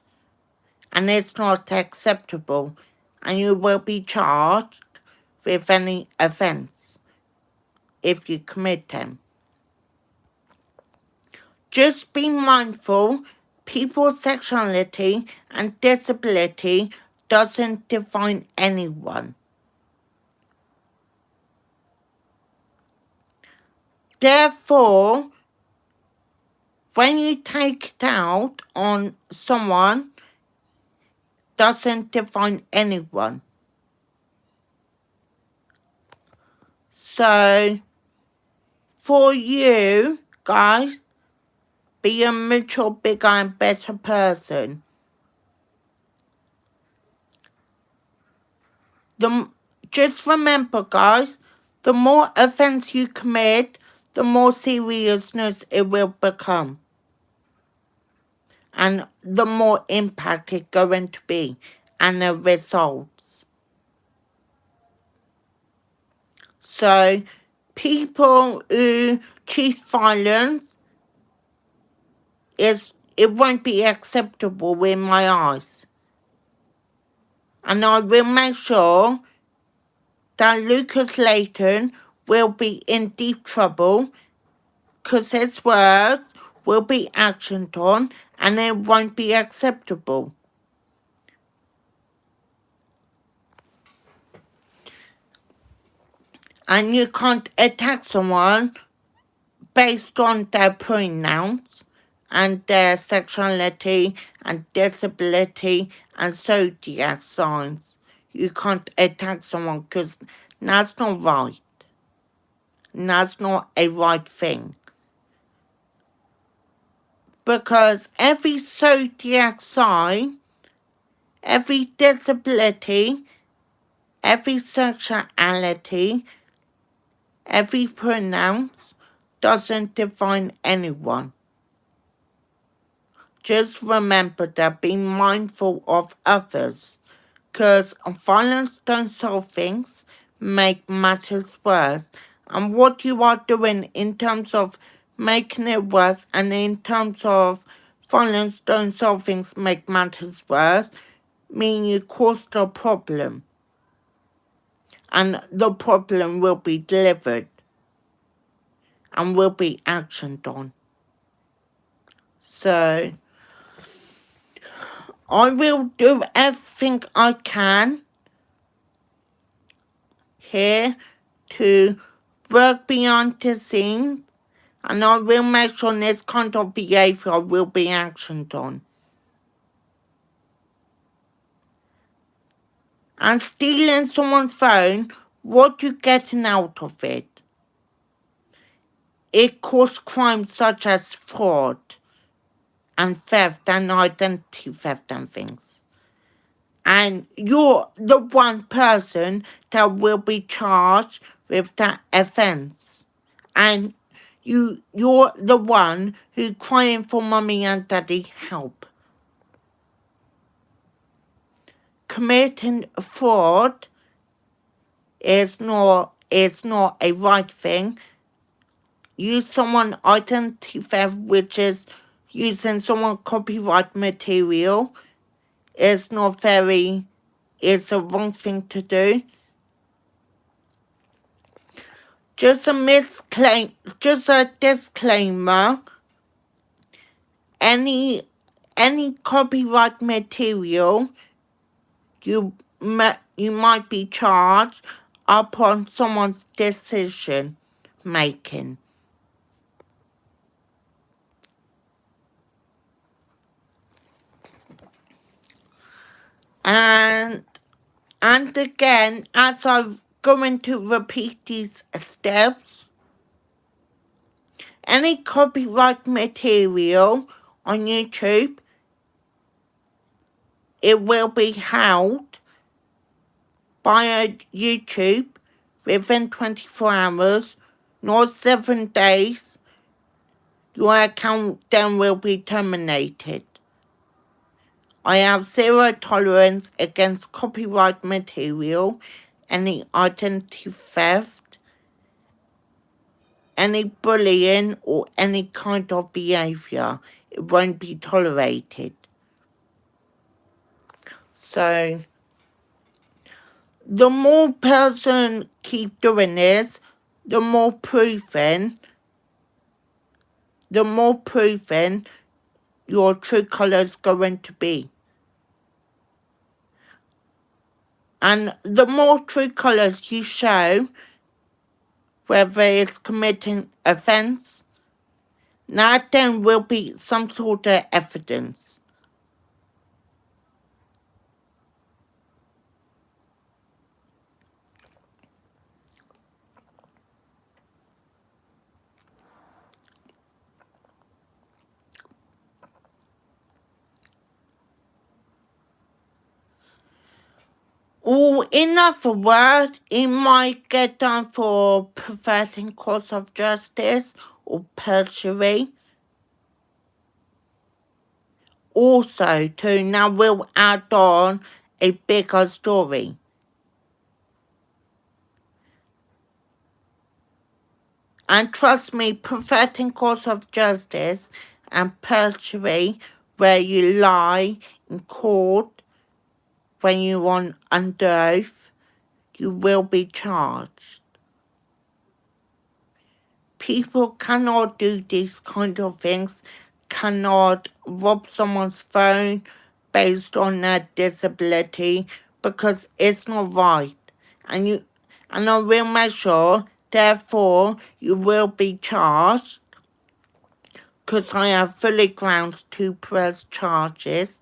and it's not acceptable, and you will be charged with any offence if you commit them. Just be mindful, people's sexuality and disability doesn't define anyone. Therefore, when you take it out on someone, doesn't define anyone. So, for you guys, be a mature, bigger and better person. the just remember, guys, the more offense you commit, the more seriousness it will become, and the more impact it's going to be, and the results. So, people who choose violence, it won't be acceptable in my eyes, and I will make sure that Lucas Layton will be in deep trouble, because his words will be actioned on and it won't be acceptable. And you can't attack someone based on their pronouns and their sexuality and disability and zodiac signs. You can't attack someone because that's not right. That's not a right thing. Because every zodiac sign, every disability, every sexuality, every pronounce doesn't define anyone. Just remember that, be mindful of others, because violence don't solve things, make matters worse. And what you are doing in terms of making it worse and in terms of violence don't solve things, make matters worse, mean you caused a problem. And the problem will be delivered and will be actioned on. So, I will do everything I can here to work beyond the scene, and I will make sure this kind of behaviour will be actioned on. And stealing someone's phone, what you getting out of it? It causes crimes such as fraud and theft and identity theft and things. And you're the one person that will be charged with that offence. And you're the one who's crying for mummy and daddy help. Committing fraud is not a right thing. Use someone identity theft, which is using someone copyright material, is not very, it's a wrong thing to do. Just a disclaimer. Any copyright material you might be charged upon someone's decision making. And again, as I'm going to repeat these steps, any copyright material on YouTube, it will be held by YouTube within 24 hours, not 7 days. Your account then will be terminated. I have zero tolerance against copyright material, any identity theft, any bullying, or any kind of behaviour. It won't be tolerated. So, the more person keep doing this, the more proven your true colour is going to be. And the more true colours you show, whether it's committing offence, now then will be some sort of evidence. Or in other words, it might get done for professing cause of justice or perjury. Also, too, now we'll add on a bigger story. And trust me, professing cause of justice and perjury, where you lie in court when you're on under oath, you will be charged. People cannot do these kind of things, cannot rob someone's phone based on their disability, because it's not right. And I will make sure, therefore, you will be charged, because I have fully grounds to press charges,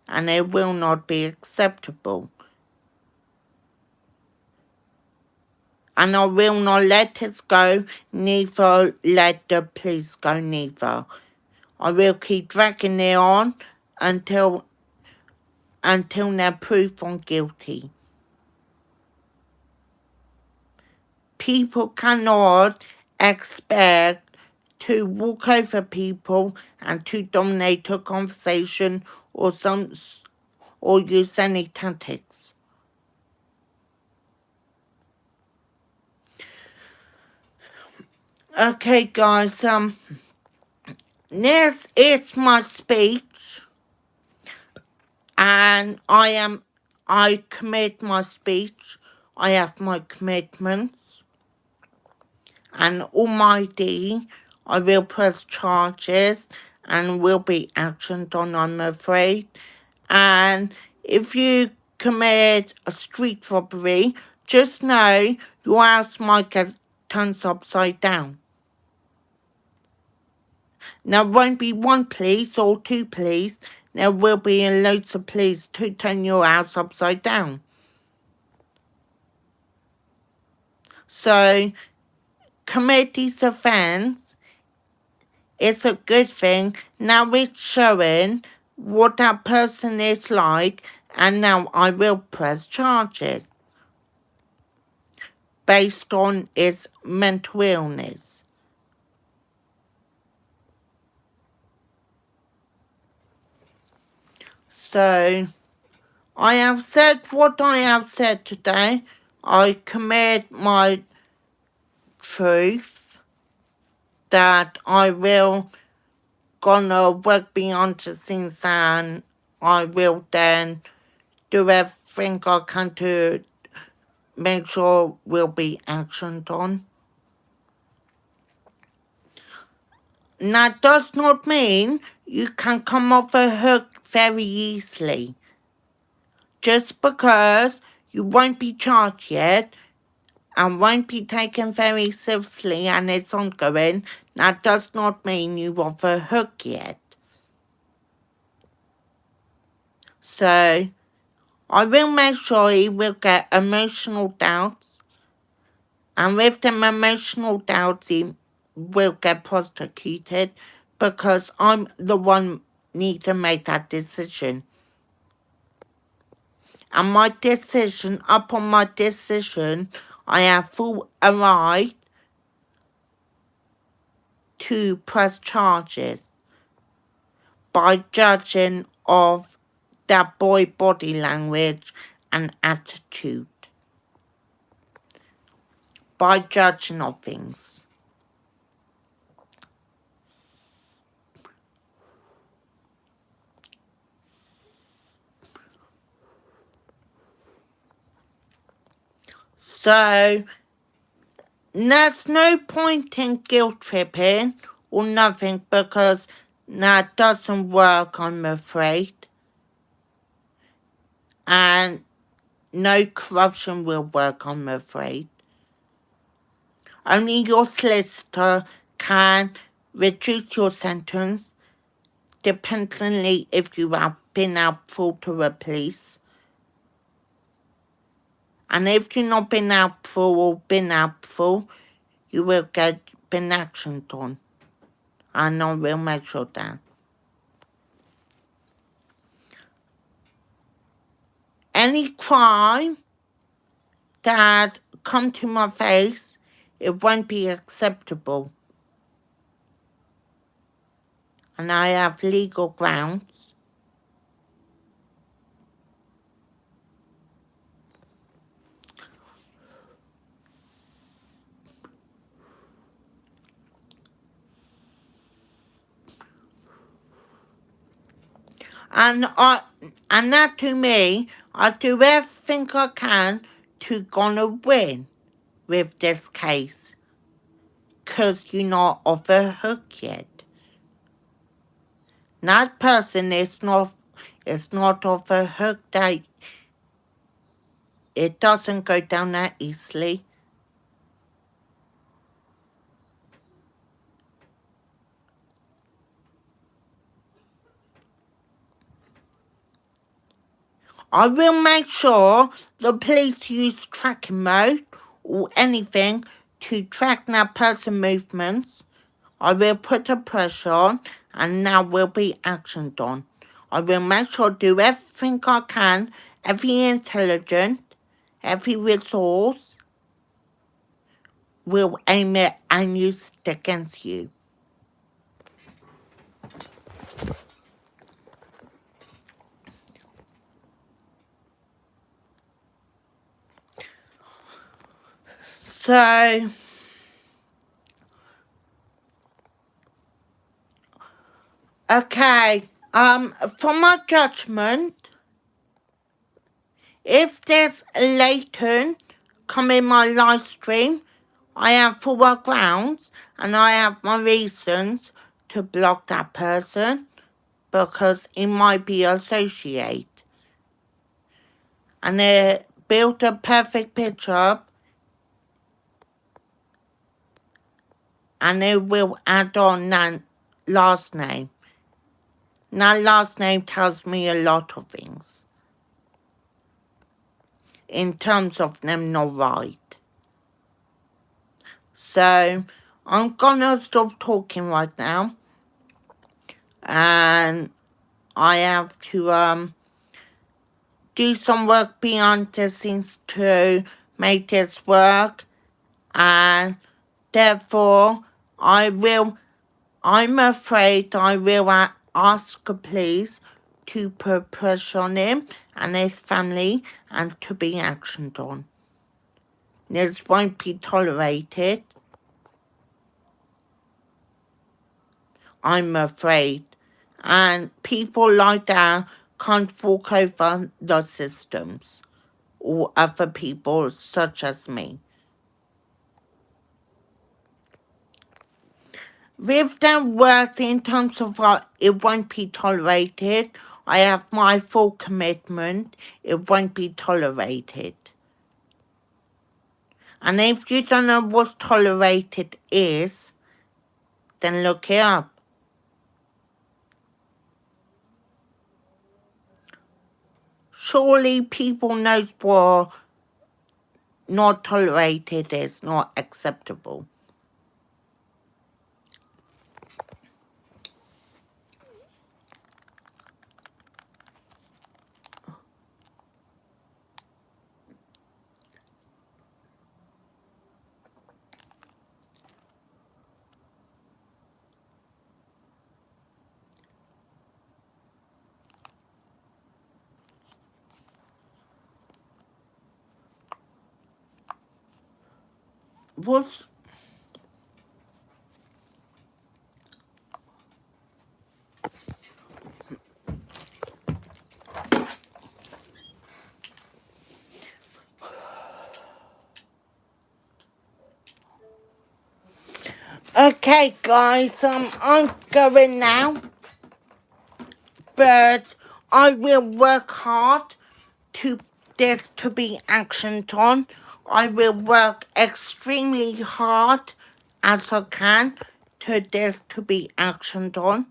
and it will not be acceptable. And I will not let it go, neither let the police go neither. I will keep dragging it on until they're proved on guilty. People cannot expect to walk over people and to dominate a conversation or use any tactics. Okay, guys, this is my speech, and I commit my speech. I have my commitments, and almighty, I will press charges and will be actioned on, I'm afraid. And if you commit a street robbery, just know your house might get turned upside down. There won't be one police or two police. There will be loads of police to turn your house upside down. So, commit this offence. It's a good thing. Now it's showing what that person is like, and now I will press charges based on his mental illness. So, I have said what I have said today. I commit my truth that I will gonna work beyond the scenes, and I will then do everything I can to make sure will be actioned on. And that does not mean you can come off a hook very easily. Just because you won't be charged yet and won't be taken very seriously and it's ongoing, that does not mean you're off a hook yet. So, I will make sure he will get emotional doubts, and with them emotional doubts, he will get prosecuted, because I'm the one need to make that decision. And my decision, upon my decision, I have full right to press charges by judging of that boy body language and attitude. By judging of things. So, there's no point in guilt tripping or nothing, because that doesn't work, I'm afraid. And no corruption will work, I'm afraid. Only your solicitor can reduce your sentence, dependently if you have been helpful to the police. And if you've not been helpful or been helpful, you will get been actioned on. And I will make sure that. any crime that come to my face, it won't be acceptable. And I have legal grounds. And that to me, I do everything I can to gonna win with this case. 'Cause you're not off the hook yet. That person is not off the hook. That it doesn't go down that easily. I will make sure the police use tracking mode or anything to track that person movements. I will put the pressure on and now will be actioned on. I will make sure do everything I can, every intelligence, every resource will aim it and use it against you. So, okay, for my judgment, if there's a Leighton come in my live stream, I have full grounds and I have my reasons to block that person because it might be associate. And they built a perfect picture and they will add on that last name. That last name tells me a lot of things in terms of them not right. So I'm gonna stop talking right now and I have to do some work behind the scenes to make this work, and therefore I'm afraid I will ask the police to put pressure on him and his family and to be actioned on. This won't be tolerated. I'm afraid. And people like that can't walk over the systems or other people such as me. With their words in terms of it won't be tolerated, I have my full commitment, it won't be tolerated. And if you don't know what tolerated is, then look it up. Surely people knows what not tolerated is, not acceptable. Was okay, guys, I'm going now, but I will work hard to this to be actioned on. I will work extremely hard as I can to this to be actioned on.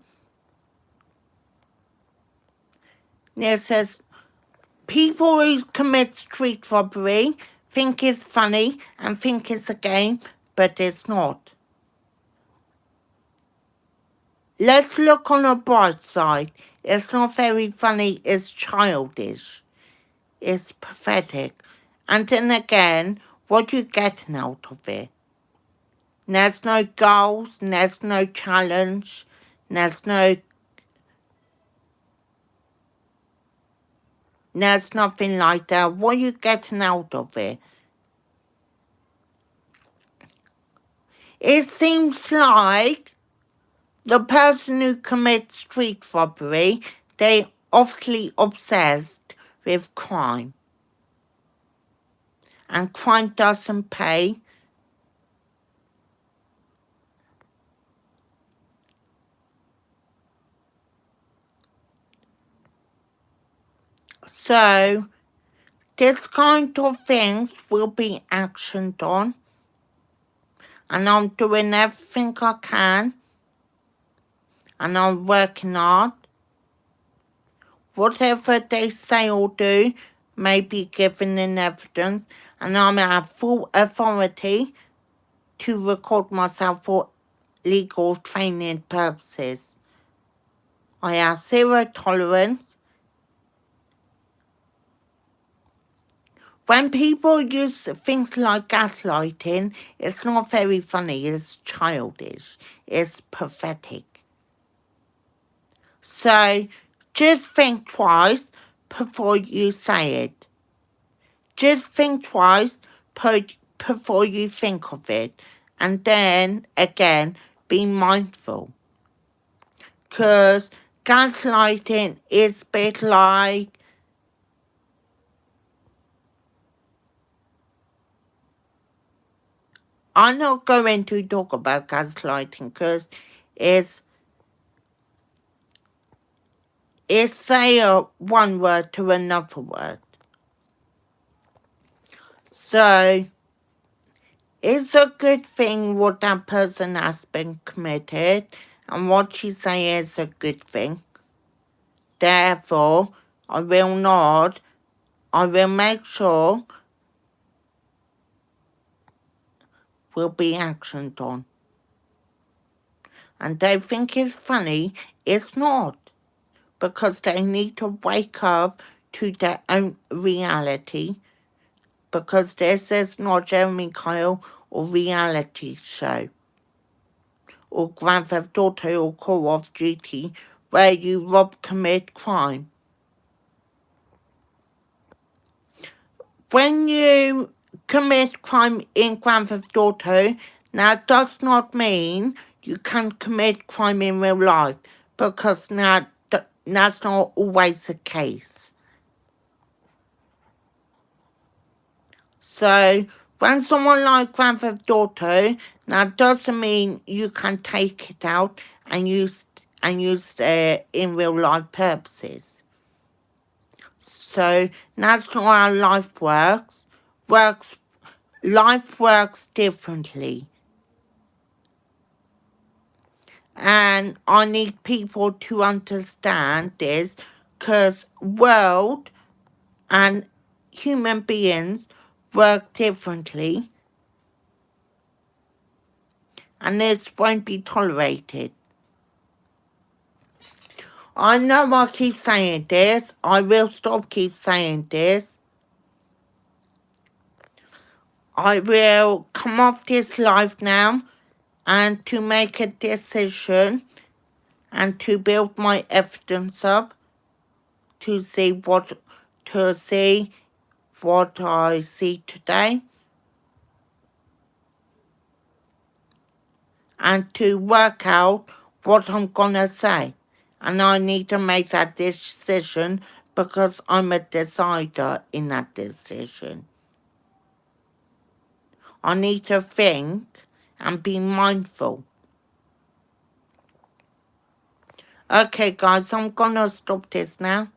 This says people who commit street robbery think it's funny and think it's a game, but it's not. Let's look on the bright side. It's not very funny, it's childish. is pathetic. And then again, what you getting out of it? There's no goals, there's no challenge, there's nothing like that. What are you getting out of it? It seems like the person who commits street robbery, they obviously obsessed with crime. And crime doesn't pay. So this kind of things will be actioned on. And I'm doing everything I can. And I'm working hard. Whatever they say or do may be given in evidence. And I'm at full authority to record myself for legal training purposes. I have zero tolerance. When people use things like gaslighting, it's not very funny, it's childish, it's pathetic. So just think twice before you say it. Just think twice before you think of it. And then, again, be mindful. Because gaslighting is a bit like I'm not going to talk about gaslighting because it's say one word to another word. So it's a good thing what that person has been committed and what you say is a good thing. Therefore, I will make sure will be actioned on. And they think it's funny, it's not. Because they need to wake up to their own reality. Because this is not Jeremy Kyle or reality show. Or Grand Theft Auto or Call of Duty where you commit crime. When you commit crime in Grand Theft Auto, that does not mean you can commit crime in real life because that's not always the case. So when someone like Grand Theft Auto, that doesn't mean you can take it out and use it in real life purposes. So that's not how life works. Life works differently. And I need people to understand this because world and human beings work differently. And this won't be tolerated. I know I keep saying this. I will stop keep saying this. I will come off this live now and to make a decision and to build my evidence up to see what I see today and to work out what I'm gonna say. And I need to make that decision because I'm a decider in that decision. I need to think and be mindful. Okay, guys, I'm gonna stop this now.